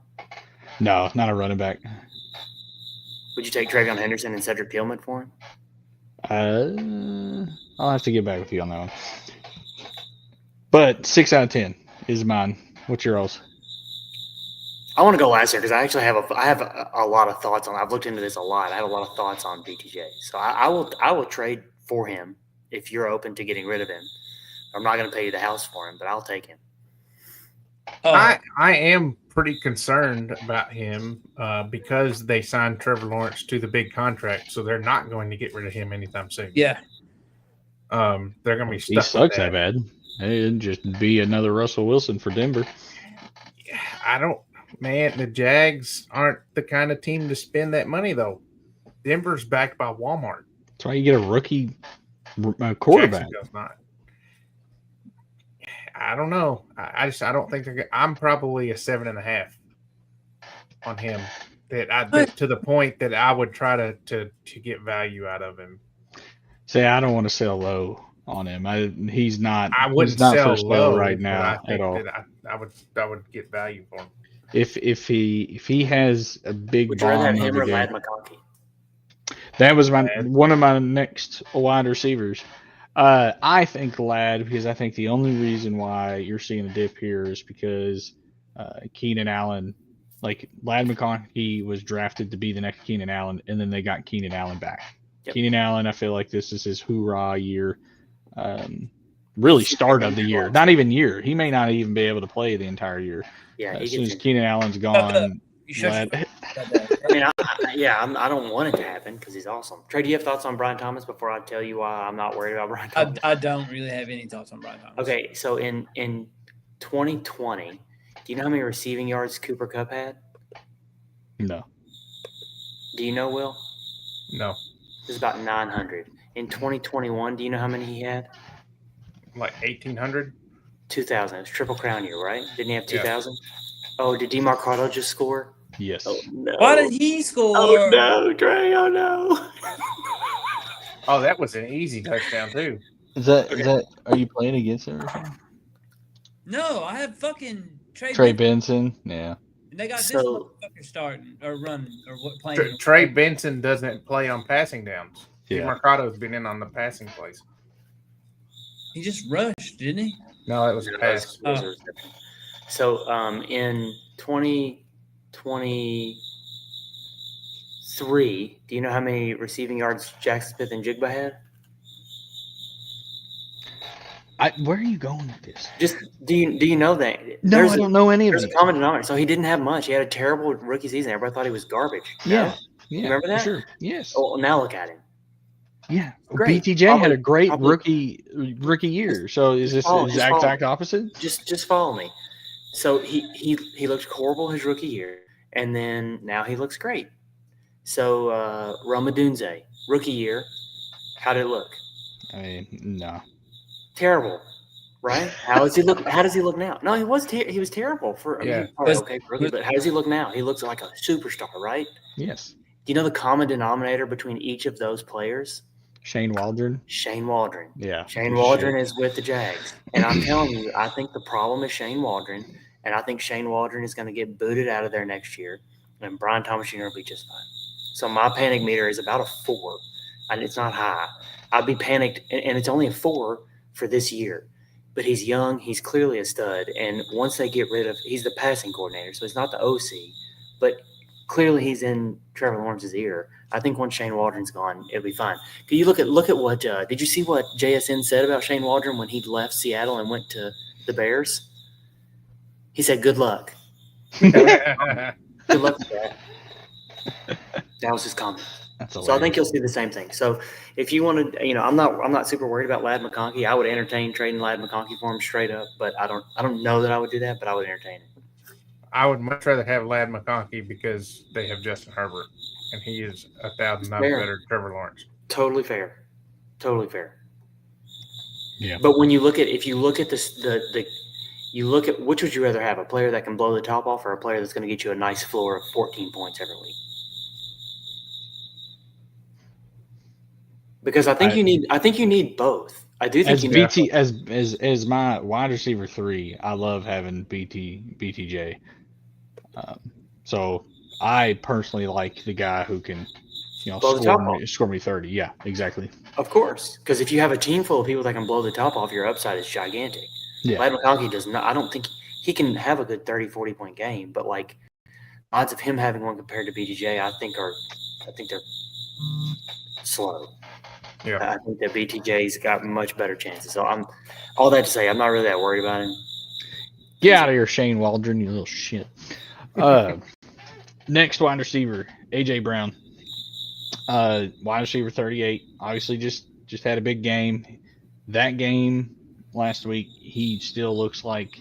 No, not a running back. Would you take Travion Henderson and Cedric Tillman for him? I'll have to get back with you on that one. But 6 out of 10 is mine. What's yours? I want to go last year because I actually have a lot of thoughts on. I've looked into this a lot. I have a lot of thoughts on BTJ. So I will trade for him if you're open to getting rid of him. I'm not going to pay you the house for him, but I'll take him. I am pretty concerned about him because they signed Trevor Lawrence to the big contract, so they're not going to get rid of him anytime soon. Yeah. They're going to be stuck. He sucks with that bad. It'd just be another Russell Wilson for Denver. Man, the Jags aren't the kind of team to spend that money, though. Denver's backed by Walmart. That's why you get a rookie quarterback. Jacksonville's not. I don't know. I don't think they're. I'm probably a 7.5 on him. That to the point that I would try to get value out of him. Say, I don't want to sell low on him. He's not. I wouldn't he's not sell for sale low right now at all. I would get value for him. If he has a big Would you rather have bomb him of or a game, Lad McConkey? that was one of my next wide receivers. I think Lad, because I think the only reason why you're seeing a dip here is because Keenan Allen, like Lad McConkey was drafted to be the next Keenan Allen, and then they got Keenan Allen back. Yep. Keenan Allen, I feel like this is his hoorah year. Really start of the year. Not even year. He may not even be able to play the entire year. Yeah, As soon as Keenan Allen's gone, You should. Lad, I mean, I don't want it to happen because he's awesome. Trey, do you have thoughts on Brian Thomas before I tell you why I'm not worried about Brian Thomas? I don't really have any thoughts on Brian Thomas. Okay, so in 2020, do you know how many receiving yards Cooper Kupp had? no. Do you know, Will? No, It was about 900. In 2021, do you know how many he had? like 1,800. 2,000. It was Triple Crown year, right? Didn't he have Yeah. 2,000? Oh, did DeMarcado just score? Yes. Oh, no. Why did he score? Oh, no, Trey. Oh, no. Oh, that was an easy touchdown too. Is that? Are you playing against him or something? No, I have fucking Trey Benson. Yeah. And they got this So- motherfucker starting or running or what playing. Trey Benson doesn't play on passing downs. Yeah. Mercado's been in on the passing plays. He just rushed, didn't he? No, that was a No, pass. it was a reception. So in 2023, do you know how many receiving yards Jackson Smith and Jigba had? Where are you going with this? Just do you know that? No, I don't know any of There's a it. common denominator. So he didn't have much. He had a terrible rookie season. Everybody thought he was garbage. Yeah. Remember for that? Sure. Yes. Oh, now look at him. Yeah. Great. BTJ had a great Probably- rookie year. So is this follow- the just follow. exact opposite? Just follow me. So he looked horrible his rookie year, and then now he looks great. So Roma Dunze, rookie year, how did it look? I mean, no. Terrible, right? How does he look? How does he look now? No, he was terrible for. I mean, Yeah. he's probably okay for rookie, but how does he look now? He looks like a superstar, right? Yes. Do you know the common denominator between each of those players? Shane Waldron. Shane Waldron. Yeah. Shane Waldron is with the Jags. And I'm telling you, I think the problem is Shane Waldron. And I think Shane Waldron is going to get booted out of there next year. And Brian Thomas Jr. will be just fine. So my panic meter is about a 4. And it's not high. I'd be panicked. And it's only a 4 for this year. But he's young. He's clearly a stud. And once they get rid of – he's the passing coordinator. So he's not the OC. But clearly he's in Trevor Lawrence's ear. I think once Shane Waldron's gone, it'll be fine. Can you look at what did you see what JSN said about Shane Waldron when he left Seattle and went to the Bears? He said, "Good luck. Good luck with that." That was his comment. That's So I think you'll see the same thing. So if you want to, I'm not super worried about Ladd McConkey. I would entertain trading Ladd McConkey for him straight up, but I don't know that I would do that, but I would entertain it. I would much rather have Ladd McConkey because they have Justin Herbert, and he is 1,000 times Fair. better than Trevor Lawrence. Totally fair. Totally fair. Yeah. But when you look at you look at which would you rather have, a player that can blow the top off or a player that's going to get you a nice floor of 14 points every week? Because I think you need both. I do think As you need BT as my wide receiver 3, I love having BTJ. So I personally like the guy who can, Blow the top off. score me 30. Yeah, exactly. Of course, because if you have a team full of people that can blow the top off, your upside is gigantic. Yeah. Ladd McConkey does not. I don't think he can have a good 30, 40-point game, but like odds of him having one compared to BTJ, I think they're slow. Yeah. I think that BTJ's got much better chances. So all that to say, I'm not really that worried about him. Get out of here, Shane Waldron, you little shit. Next wide receiver, AJ Brown. Wide receiver 38. Obviously just had a big game. That game last week, he still looks like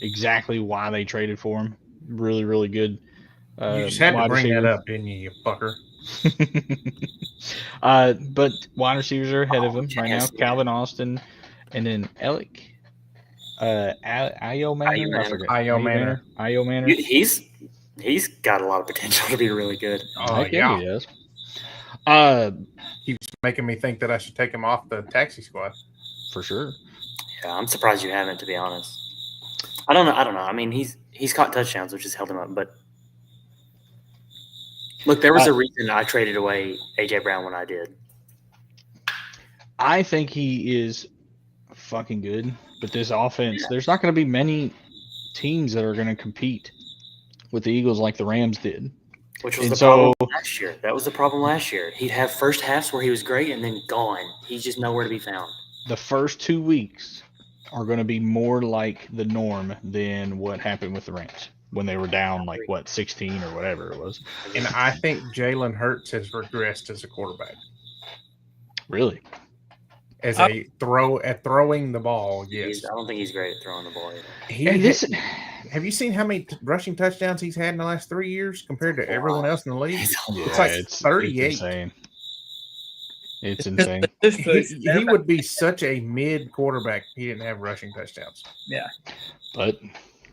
exactly why they traded for him. Really, really good. You just had to wide bring receiver. that up, didn't you fucker? But wide receivers are ahead of him right now. yes. Calvin Austin, and then Alec Io Manor. I forget. Io Manor. Io Manor. He's got a lot of potential to be really good. Oh, Heck yeah. he does. Keeps making me think that I should take him off the taxi squad. For sure. Yeah, I'm surprised you haven't, to be honest. I don't know. I mean, he's caught touchdowns, which has held him up. But look, there was a reason I traded away AJ Brown when I did. I think he is fucking good, but this offense, there's not going to be many teams that are going to compete with the Eagles like the Rams did. Which was And the problem last year. That was the problem last year. He'd have first halves where he was great and then gone. He's just nowhere to be found. The first 2 weeks are going to be more like the norm than what happened with the Rams when they were down 16 or whatever it was. And I think Jalen Hurts has regressed as a quarterback. Really? As a throwing the ball, yes. I don't think he's great at throwing the ball either. Have you seen how many rushing touchdowns he's had in the last 3 years compared to everyone else in the league? It's like 38. It's insane. It's insane. He would be such a mid quarterback if he didn't have rushing touchdowns. Yeah. But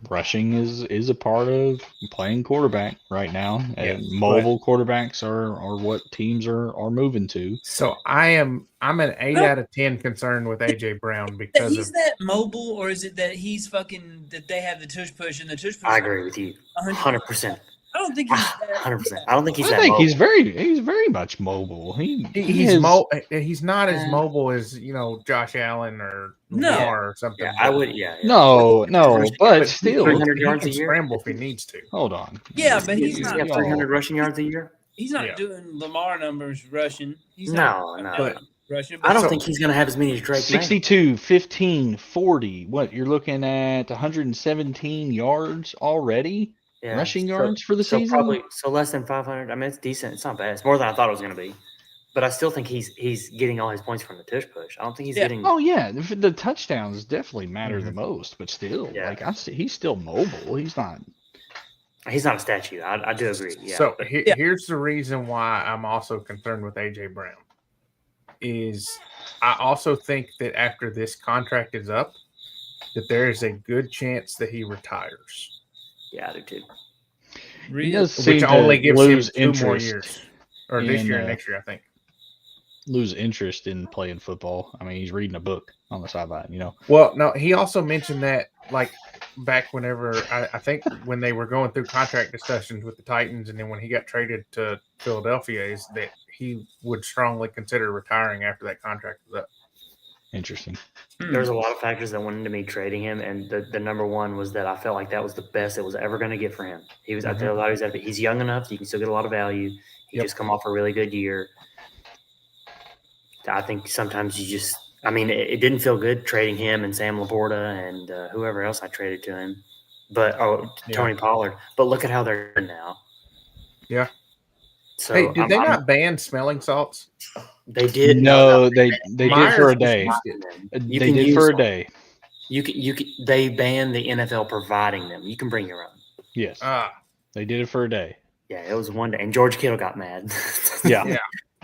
rushing is a part of playing quarterback right now. Yeah, And mobile quarterbacks are what teams are moving to. So I'm an 8 out of 10 concerned with AJ Brown because He's that mobile, or is it that he's fucking that they have the tush push and the tush push? I agree with you. 100%. I don't think he's that. 100%. I don't think he's I that think mobile. he's very much mobile. he's not as mobile as Josh Allen or Lamar or something. Yeah, I would. Yeah. No, but still, 300 he yards can a year. scramble if he needs to. Hold on. Yeah, but he's He's not. got 300 rushing yards a year. He's not Yeah. doing Lamar numbers rushing. He's No. But rushing. I don't So- think he's going to have as many as Drake May. 62, 15, 40. What, you're looking at 117 yards already? Yeah, Rushing so- yards for the so season? probably less than 500. I mean, it's decent. It's not bad. It's more than I thought it was going to be. But I still think he's getting all his points from the tush push. I don't think he's getting. Oh, yeah. The touchdowns definitely matter the most, but still, Yeah. he's still mobile. He's not. He's not a statue. I do agree. Yeah. So Yeah. here's the reason why I'm also concerned with AJ Brown. Is I also think that after this contract is up, that there is a good chance that he retires, Yeah, I do too. He Really? does seem which to only gives him lose 2 more interest. years, or this in, year and next year, I think. Lose interest in playing football. I mean, he's reading a book on the sideline. You know. Well, no, he also mentioned that like back whenever I think when they were going through contract discussions with the Titans, and then when he got traded to Philadelphia, is that he would strongly consider retiring after that contract was up. Interesting. There's a lot of factors that went into me trading him, and the number one was that I felt like that was the best it was ever going to get for him. He was I thought he was he's young enough, you can still get a lot of value. He just come off a really good year. I think sometimes you just, I mean, it didn't feel good trading him and Sam Laporta and whoever else I traded to him, but Tony Pollard. But look at how they're doing now. Yeah. So Hey, did they not ban smelling salts? They did. No, they did for a Myers day. You They can did use for a them. day. You can. They banned the NFL providing them. You can bring your own. Yes, Ah, they did it for a day. Yeah, it was one day, and George Kittle got mad. Yeah. Yeah.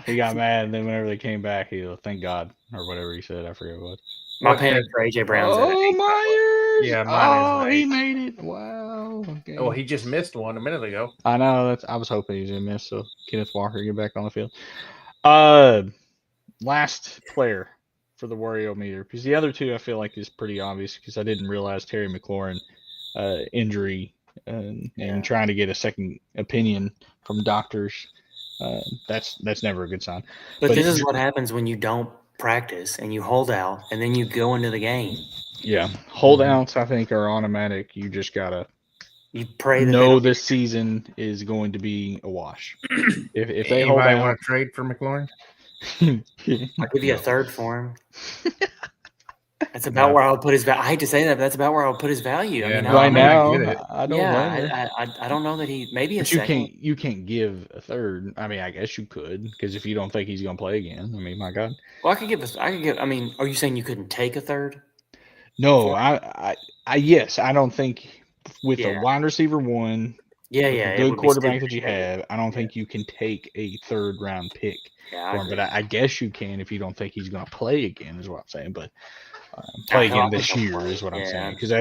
He got mad, and then whenever they came back, he was, thank God, or whatever he said. I forget what it was. My What panic the- for AJ Brown's at Oh, Myers! Yeah, mine is he an made it. Wow. Okay. well, he just missed one a minute ago. I know. I was hoping he was gonna miss. So Kenneth Walker get back on the field. Last player for the Wario meter, because the other two I feel like is pretty obvious, because I didn't realize Terry McLaurin injury and trying to get a second opinion from doctors. That's never a good sign. But this is what happens when you don't practice and you hold out and then you go into the game. Yeah, holdouts I think are automatic. You just gotta You pray that know this season is going to be a wash. If they hold Anybody out, want to trade for McLaurin? I'll give you a third for him. That's about where I would put his value. I hate to say that, but that's about where I would put his value. Yeah, I mean, no, right I now, get it. I don't blame you. I don't know that he maybe a But you second. you can't give a third. I mean, I guess you could, because if you don't think he's going to play again, I mean, my God. Well, I could give. I mean, are you saying you couldn't take a third? No, yes, I don't think with Yeah. a wide receiver one, Yeah, with yeah. a it good would be quarterback stupid that you to take it. have, I don't think you can take a third round pick Yeah, I for him. agree. But I guess you can if you don't think he's going to play again, is what I'm saying. But play No, again I this think he'll year play. is what I'm Yeah, saying. Because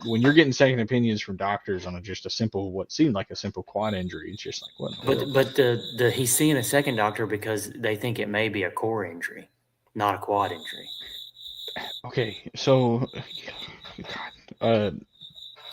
when you're getting second opinions from doctors on just a simple, what seemed like a simple quad injury, it's just like, what in the world? But the he's seeing a second doctor because they think it may be a core injury, not a quad injury. Okay, so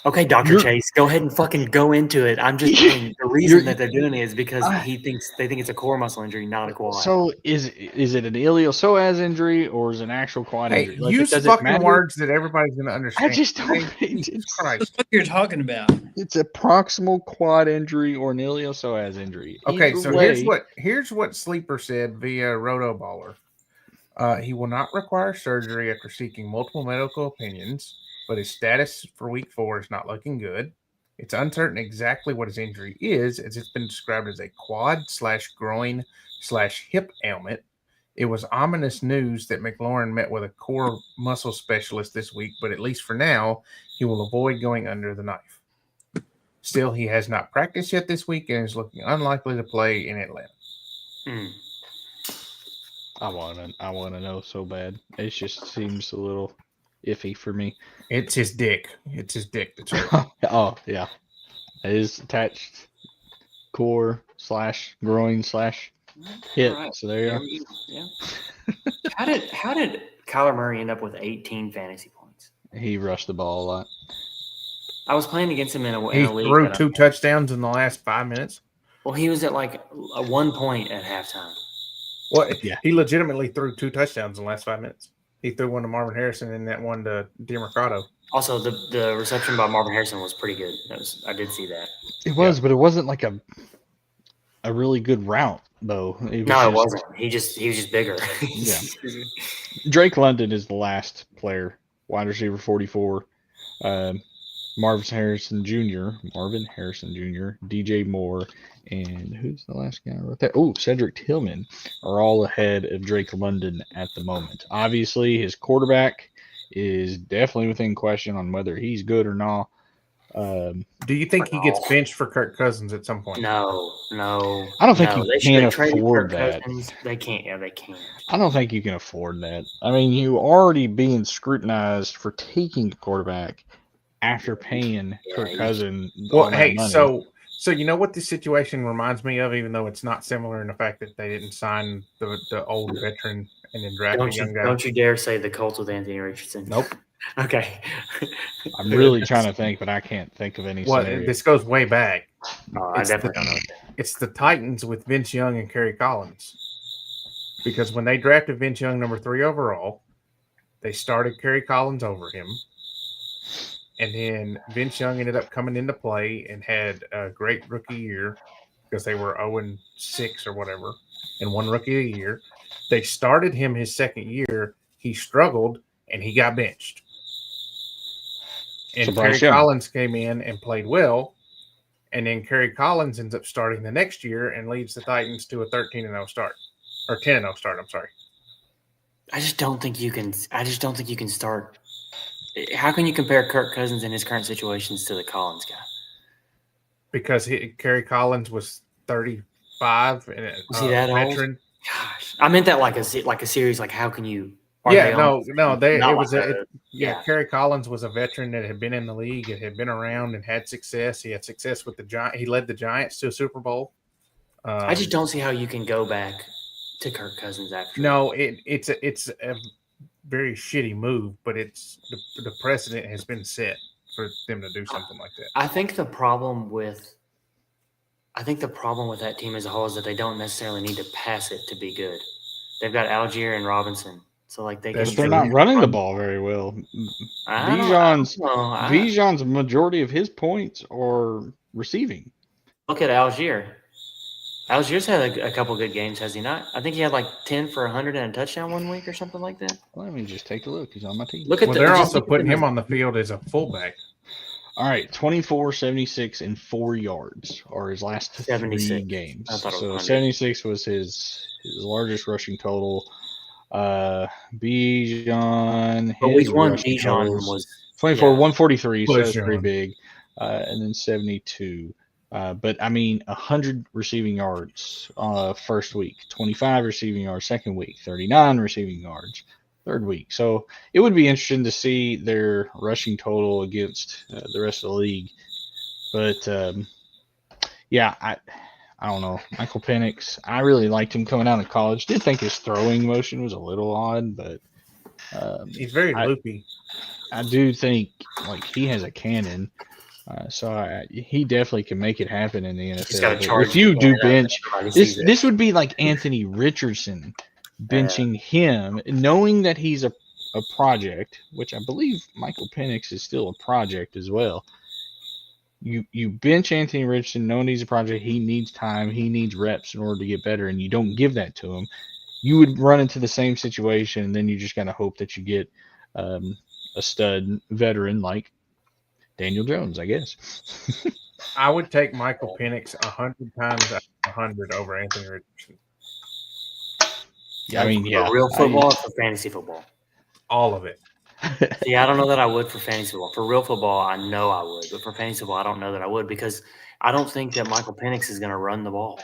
Okay, Dr. You're- Chase, go ahead and fucking go into it. I'm just saying the reason that they're doing it is because they think it's a core muscle injury, not a quad. so is it an iliopsoas injury or is it an actual quad Hey, injury? Like, use does it fucking matter? words that everybody's going to understand. I just don't. Jesus Christ. What you're talking about? It's a proximal quad injury or an iliopsoas injury. Okay, Either so way, here's what Sleeper said via Rotoballer. He will not require surgery after seeking multiple medical opinions, but his status for week 4 is not looking good. It's uncertain exactly what his injury is, as it's been described as a quad/groin/hip ailment. It was ominous news that McLaurin met with a core muscle specialist this week, but at least for now, he will avoid going under the knife. Still, he has not practiced yet this week and is looking unlikely to play in Atlanta. Hmm. I want to know so bad. It just seems a little iffy for me. It's his dick. It's his dick that's hurt. Oh yeah, it is attached core/groin/hip. All right. So there you go. Yeah. How did Kyler Murray end up with 18 fantasy points? He rushed the ball a lot. I was playing against him in a He league. threw that 2 touchdowns in the last 5 minutes. Well, he was at like a 1 point at halftime. Well, Yeah. He legitimately threw 2 touchdowns in the last 5 minutes. He threw one to Marvin Harrison and that one to DeMarcado. Also, the reception by Marvin Harrison was pretty good. I did see that. It was, but it wasn't like a really good route though. It No, it just- wasn't. He was just bigger. Yeah. Drake London is the last player, wide receiver 44. Marvin Harrison Jr., DJ Moore, and who's the last guy I wrote that? Oh, Cedric Tillman are all ahead of Drake London at the moment. Obviously, his quarterback is definitely within question on whether he's good or not. Do you think he gets benched for Kirk Cousins at some point? No. I don't think you They can traded afford Kirk that. Cousins. They can't. Yeah, they can't. I don't think you can afford that. I mean, you already being scrutinized for taking a quarterback after paying Kirk Cousins all Well, that hey, money. so you know what this situation reminds me of, even though it's not similar in the fact that they didn't sign the old veteran and then draft a young guy. Don't you dare say the Colts with Anthony Richardson. Nope. Okay. I'm really trying to think, but I can't think of any Well, scenario. this goes way back. I definitely don't know. It's the Titans with Vince Young and Kerry Collins. Because when they drafted Vince Young number 3 overall, they started Kerry Collins over him. And then Vince Young ended up coming into play and had a great rookie year because they were 0-6 or whatever and won rookie of the year. They started him his second year. He struggled and he got benched. And Kerry Collins came in and played well. And then Kerry Collins ends up starting the next year and leads the Titans to a 13-0 start. Or 10-0 start, I'm sorry. I just don't think you can start. How can you compare Kirk Cousins in his current situations to the Collins guy? Because Kerry Collins was 35 and was he that veteran. Old? Gosh, I meant that like a series. Like, how can you? Kerry Collins was a veteran that had been in the league and had been around and had success. He had success with the Giants. He led the Giants to a Super Bowl. I just don't see how you can go back to Kirk Cousins after. No, it's a very shitty move, but the precedent has been set for them to do something like that. I think the problem with that team as a whole is that they don't necessarily need to pass it to be good. They've got Algier and Robinson, so like they're not running the ball very well. Bijan's majority of his points are receiving. Look at Algier. Algier's had a couple good games, has he not? I think he had like 10 for 100 and a touchdown one week or something like that. Let me just take a look. He's on my team. They're also putting him on the field as a fullback. All right, 24, 76, and 4 yards are his last 3 games. So 76 was his largest rushing total. Bijan. But week 1, Bijan was 24, 143, so that's pretty big. And then 72. But I mean, 100 receiving yards first week, 25 receiving yards second week, 39 receiving yards third week. So it would be interesting to see their rushing total against the rest of the league. But I don't know. Michael Penix, I really liked him coming out of college. Did think his throwing motion was a little odd, but he's very loopy. I do think like he has a cannon. He definitely can make it happen in the NFL. If you do bench, this would be like Anthony Richardson benching him, knowing that he's a project, which I believe Michael Penix is still a project as well. You bench Anthony Richardson knowing he's a project. He needs time. He needs reps in order to get better, and you don't give that to him. You would run into the same situation, and then you just got to hope that you get a stud veteran like Daniel Jones, I guess. I would take Michael Penix 100 times out of 100 over Anthony Richardson. Yeah, I mean, for real football or for fantasy football? All of it. Yeah, I don't know that I would for fantasy football. For real football, I know I would. But for fantasy football, I don't know that I would because I don't think that Michael Penix is going to run the ball.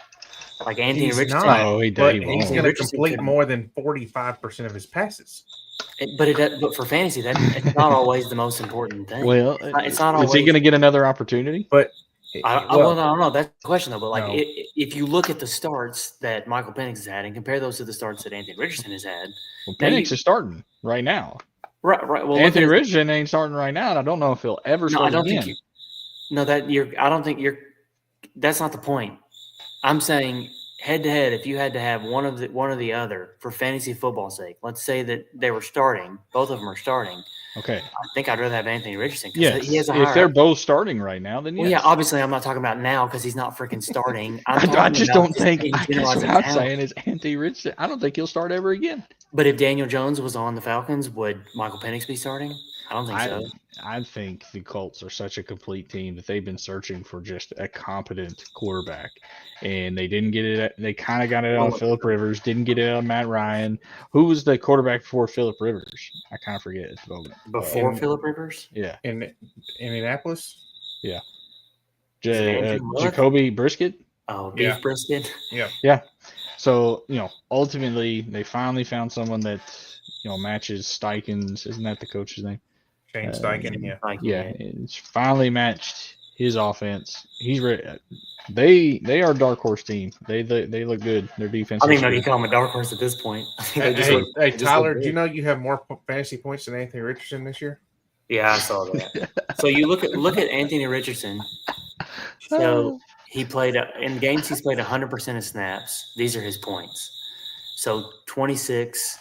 Like Anthony Richardson. No, he's going to complete more than 45% of his passes. But for fantasy, it's not always the most important thing. Well, it's not always. Is he going to get another opportunity? But I don't know. That's the question, though. But like, if you look at the starts that Michael Penix has had and compare those to the starts that Anthony Richardson has had, Penix is starting right now. Right. Well, Anthony Richardson ain't starting right now, and I don't know if he'll ever start again. I don't think you're. That's not the point. I'm saying head to head, if you had to have one or the other for fantasy football's sake, let's say that they were starting, both of them are starting. Okay. I think I'd rather have Anthony Richardson. Yes. He has if they're both starting right now, then yes. Well, yeah, obviously I'm not talking about now because he's not freaking starting. I just don't think. What I'm saying is Anthony Richardson. I don't think he'll start ever again. But if Daniel Jones was on the Falcons, would Michael Penix be starting? I don't think so. I think the Colts are such a complete team that they've been searching for just a competent quarterback, and they didn't get it. They kind of got it on Phillip Rivers, didn't get it on Matt Ryan. Who was the quarterback before Phillip Rivers? I kind of forget at the moment. Before Phillip Rivers? Yeah. In Indianapolis? Andrew Luck? Jacoby Brisket. Oh, beef Yeah. brisket. So, ultimately they finally found someone that, matches Steichen's. Isn't that the coach's name? Shane Steichen, yeah. Like, Yeah, it's finally matched his offense. He's ready. They are a dark horse team. They look good. Their defense. I don't is even know if you good. call him a dark horse at this point. I think they just Hey, look- hey, just Tyler, look do you good. know you have more fantasy points than Anthony Richardson this year? Yeah, I saw that. So you look at Anthony Richardson. So he played in games he's played 100% of snaps. These are his points. So 26,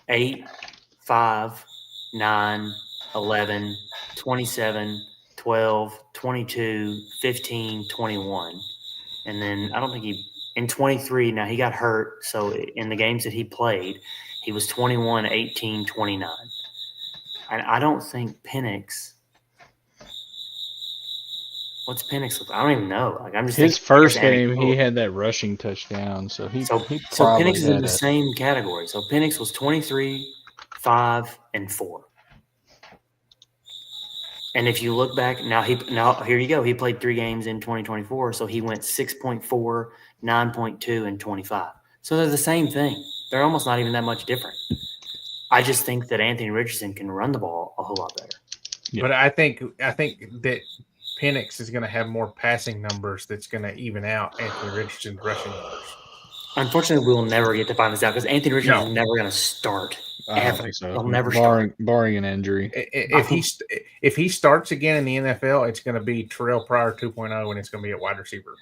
8, 5, 9, 11, 27, 12, 22, 15, 21. And then I don't think in 23, now he got hurt. So in the games that he played, he was 21, 18, 29. And I don't think Penix. What's Penix look? I don't even know. Like I'm just His thinking first here's game, he anecdotal. had that rushing touchdown, so he So probably Penix is in had the a, same category. So Penix was 23, 5, and 4. And if you look back now, here you go. He played 3 games in 2024, so he went 6.4, 9.2, and 25. So they're the same thing. They're almost not even that much different. I just think that Anthony Richardson can run the ball a whole lot better. Yeah. But I think that Penix is going to have more passing numbers that's going to even out Anthony Richardson's rushing numbers. Unfortunately, we'll never get to find this out because Anthony Richardson is never going to start. I don't ever. think so. He'll never start. barring an injury. If he starts again in the NFL, it's going to be Terrell Pryor 2.0, and it's going to be a wide receiver.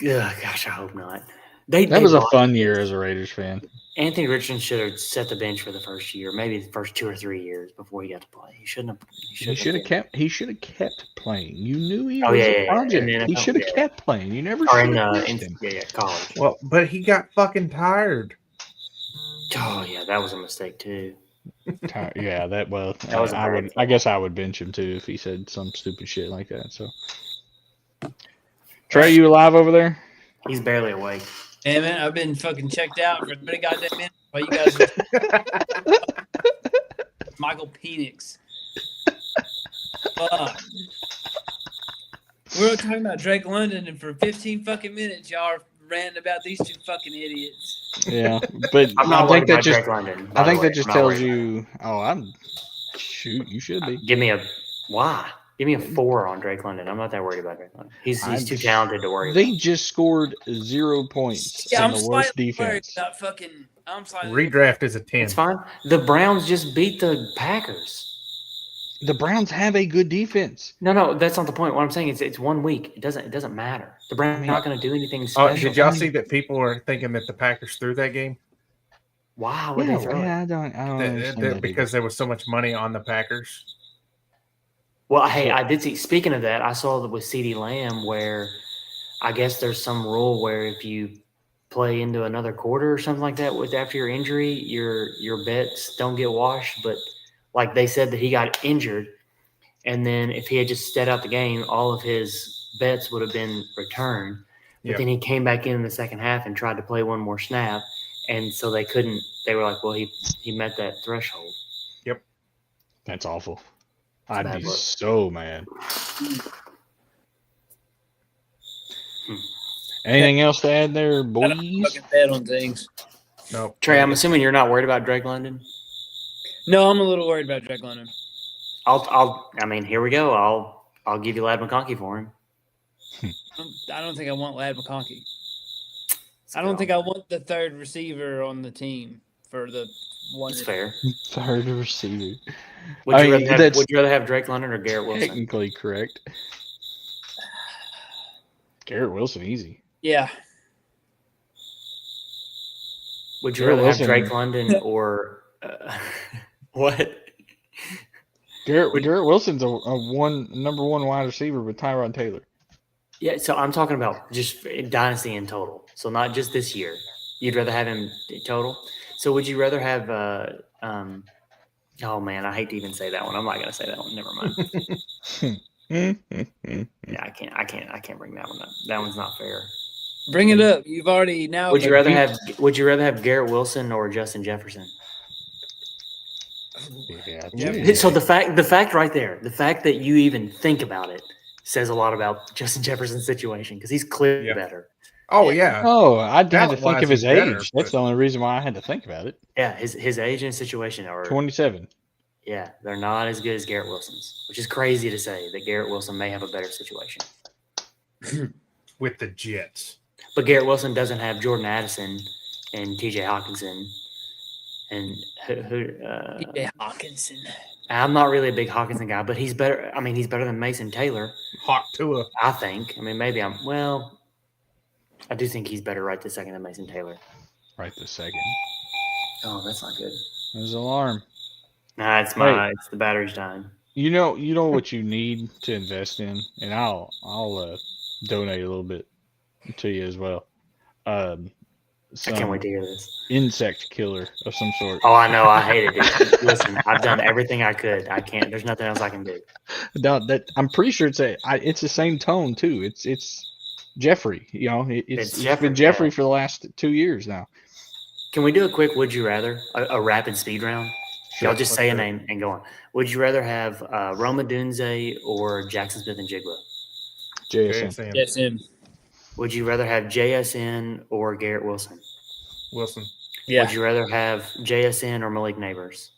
Ugh, gosh, I hope not. That was a fun year as a Raiders fan. Anthony Richardson should have set the bench for the first year, maybe the first 2 or 3 years before he got to play. He shouldn't have. He should have kept playing. You knew he Oh, was yeah, a yeah, project. yeah. He should have kept playing. You never Or should in, have college. Well, but he got fucking tired. Oh yeah, that was a mistake too. Yeah, that was a I bad would. I guess I would bench him too if he said some stupid shit like that. So, Trey, you alive over there? He's barely awake. Hey man, I've been fucking checked out for a bit of goddamn minute while you guys are Michael Penix. Fuck. We were talking about Drake London, and for 15 fucking minutes, y'all are ranting about these two fucking idiots. Yeah, but I'm not I think worried that about just. Drake London. I think that just just tells you. Oh, shoot. You should be. Give me a why? Give me a 4 on Drake London. I'm not that worried about Drake London. He's too talented to worry They about. just scored 0 points Yeah, in I'm the worst slightly worried defense. about fucking. I'm slightly Redraft is a 10. It's fine. The Browns just beat the Packers. The Browns have a good defense. No, that's not the point. What I'm saying is it's 1 week. It doesn't matter. The Browns are not going to do anything special. Did y'all see that people are thinking that the Packers threw that game? Why would they throw it? I don't understand that Because there was so much money on the Packers. Well, hey, I did see. Speaking of that, I saw that with CeeDee Lamb, where I guess there's some rule where if you play into another quarter or something like that with after your injury, your bets don't get washed. But like they said that he got injured, and then if he had just stayed out the game, all of his bets would have been returned. But Yeah. then he came back in the second half and tried to play one more snap, and so they couldn't. They were like, "Well, he met that threshold." That's awful. I'd bad be look. so mad. Anything else to add there, boys? fucking bet on things. No. Trey, I'm assuming you're not worried about Drake London. No, I'm a little worried about Drake London. I mean, here we go. I'll give you Lad McConkey for him. I don't think I want Lad McConkey. I don't think I want the third receiver on the team for the one. That's fair. Third receiver. Would I you, mean, rather that's would you rather have Drake London or Garrett Wilson? technically correct. Garrett Wilson, easy. Yeah. Would you Garrett rather have Wilson. Drake London or what? Garrett Wilson's a number one wide receiver with Tyrod Taylor. Yeah, so I'm talking about just dynasty in total. So not just this year. You'd rather have him total. So would you rather have? Oh man, I hate to even say that one. I'm not gonna say that one. Never mind. Yeah, I can't bring that one up. That one's not fair. Bring it up. You've already now. Would you rather have Garrett Wilson or Justin Jefferson? Yeah. Yeah. So the fact right there, the fact that you even think about it says a lot about Justin Jefferson's situation because he's clearly Yeah. better. Oh yeah. Oh, I had to think Talent-wise, of his he's better, age. That's but- the only reason why I had to think about it. Yeah, his age and situation are 27. yeah, they're not as good as Garrett Wilson's, which is crazy to say that Garrett Wilson may have a better situation. With the Jets. But Garrett Wilson doesn't have Jordan Addison and T.J. Hawkinson and T.J. Hawkinson. I'm not really a big Hawkinson guy, but he's better. I mean, he's better than Mason Taylor, Hawk Tua. I think. I mean, maybe I do think he's better right this second than Mason Taylor. Right this second. Oh, that's not good. There's an alarm. Nah, it's the battery's dying. You know what you need to invest in, and I'll donate a little bit to you as well. I Some can't wait to hear this. insect killer of some sort. Oh, I know. I hate it, dude. Listen, I've done everything I could. I can't. There's nothing else I can do. No, that I'm pretty sure it's the same tone too. It's Jeffrey. You know, it's Jeffrey, been Jeffrey yeah. for the last 2 years now. Can we do a quick would you rather? A rapid speed round? Sure. Y'all just say a Let's do name and go on. Would you rather have Roma Dunze or Jackson Smith and Jigba? JSN. JSN. Yes, him. Would you rather have JSN or Garrett Wilson? Wilson. Yeah. Would you rather have JSN or Malik Neighbors?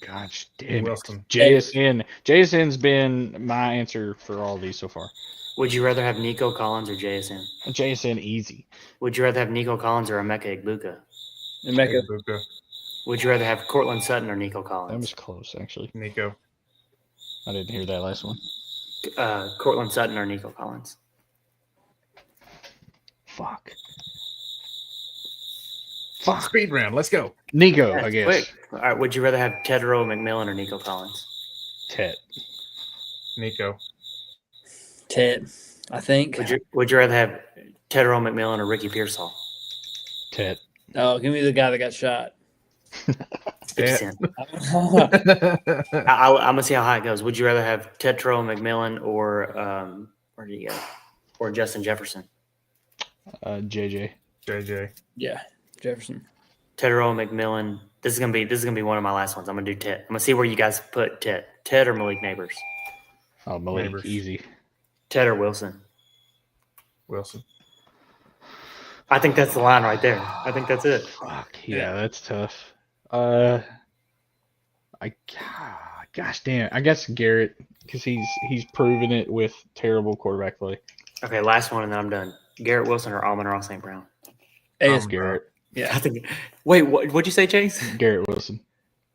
Gosh damn it. Wilson. JSN's been my answer for all these so far. Would you rather have Nico Collins or JSN? JSN easy. Would you rather have Nico Collins or Emeka Egbuka? Emeka. Ibuka. Would you rather have Cortland Sutton or Nico That Collins? was close actually. Nico. I didn't hear that last one. Cortland Sutton or Nico Collins? Fuck. Speed round. Let's go. Nico, Yeah, I guess. quick. All right. Would you rather have Tedro McMillan or Nico Collins? Tet. Nico. Ted, I think. Would you rather have Tedro McMillan or Ricky Pearsall? Tet. Oh, give me the guy that got shot. 50 Cent. I'm gonna see how high it goes. Would you rather have Tetro McMillan or where do you go? Or Justin Jefferson? JJ. JJ. Yeah, Jefferson. Tetro McMillan. This is gonna be one of my last ones. I'm gonna do Ted. I'm gonna see where you guys put Ted. Ted or Malik Neighbors? Oh, Malik, Neighbors. easy. Ted or Wilson? Wilson. I think that's the line right there. I think that's it. Fuck yeah, Yeah. that's tough. Gosh damn. I guess Garrett because he's proven it with terrible quarterback play. Okay, last one and then I'm done. Garrett Wilson or Amon-Ra St. Brown? AS Garrett. I Yeah. think. Wait, what'd you say, Chase? Garrett Wilson.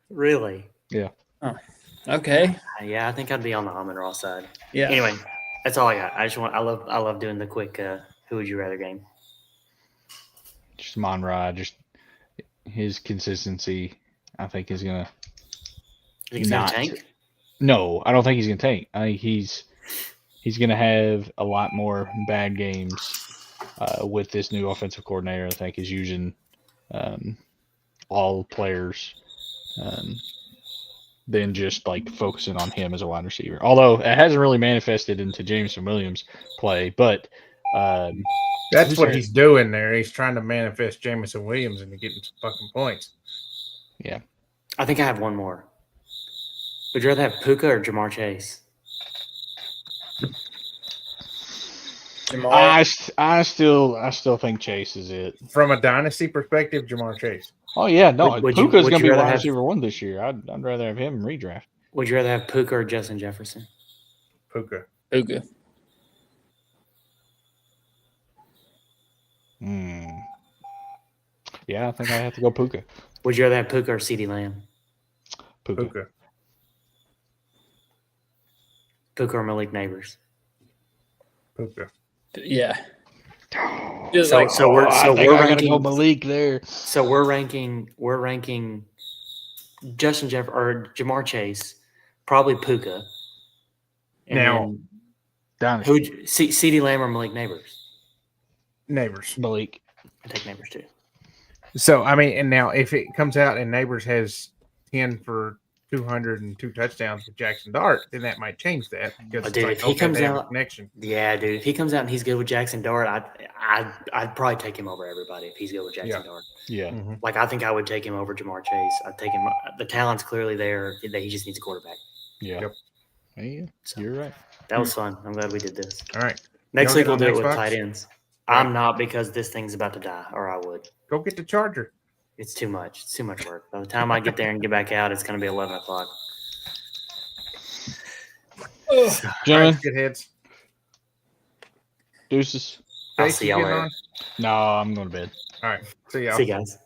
Really? Okay. Yeah, I think I'd be on the Amon-Ra side. Yeah. Anyway, that's all I got. I love doing the quick who would you rather game. Just Monrod, just his consistency, I think is gonna. You think he's gonna Not. tank? No, I don't think he's gonna tank. I think he's gonna have a lot more bad games with this new offensive coordinator. I think is using all players than just like focusing on him as a wide receiver. Although it hasn't really manifested into Jameson Williams' play, but That's Who's what there? he's doing there. He's trying to manifest Jameson Williams into getting some fucking points. I think I have one more. Would you rather have Puka or Jamar Chase? I still think Chase is it. From a dynasty perspective, Jamar Chase. Oh yeah, no, Would you- Puka's would gonna you be rather wide have- receiver one this year. I'd rather have him redraft. Would you rather have Puka or Justin Jefferson? Puka. Uga. Yeah, I think I have to go Puka. Would you rather have Puka or CeeDee Lamb? Puka. Puka. Puka or Malik Neighbors? Puka. Yeah. Just So, like, so we're I so think we're I gotta go ranking. Malik there. So we're ranking Justin Jeff or Jamar Chase, probably Puka. And Now- then Dynasty. who would you, CeeDee Lamb or Malik Neighbors? Neighbors. Malik. I take Neighbors too. So, I mean, and now if it comes out and Neighbors has 10 for 202 touchdowns with Jackson Dart, then that might change that. Because Oh, it's dude, like, if he okay, comes they have a out- connection. Yeah, dude. If he comes out and he's good with Jackson Dart, I'd probably take him over everybody if he's good with Jackson Yeah. Dart. Yeah. Mhm. Like I think I would take him over Jamar Chase. I'd take him. The talent's clearly there. That he just needs a quarterback. Yeah. Yep. Yeah, So, you're right. that was fun. I'm glad we did this. All right. Next Y'all week get we'll on do it with Xbox? tight ends. Right. I'm not because this thing's about to die, or I would. Go get the charger. It's too much. It's too much work. By the time I get there and get back out, it's going to be 11 o'clock. All right, Gentlemen, shitheads. deuces. I'll Chase, see you y'all getting later. on? No, I'm going to bed. All right. See y'all. See you guys.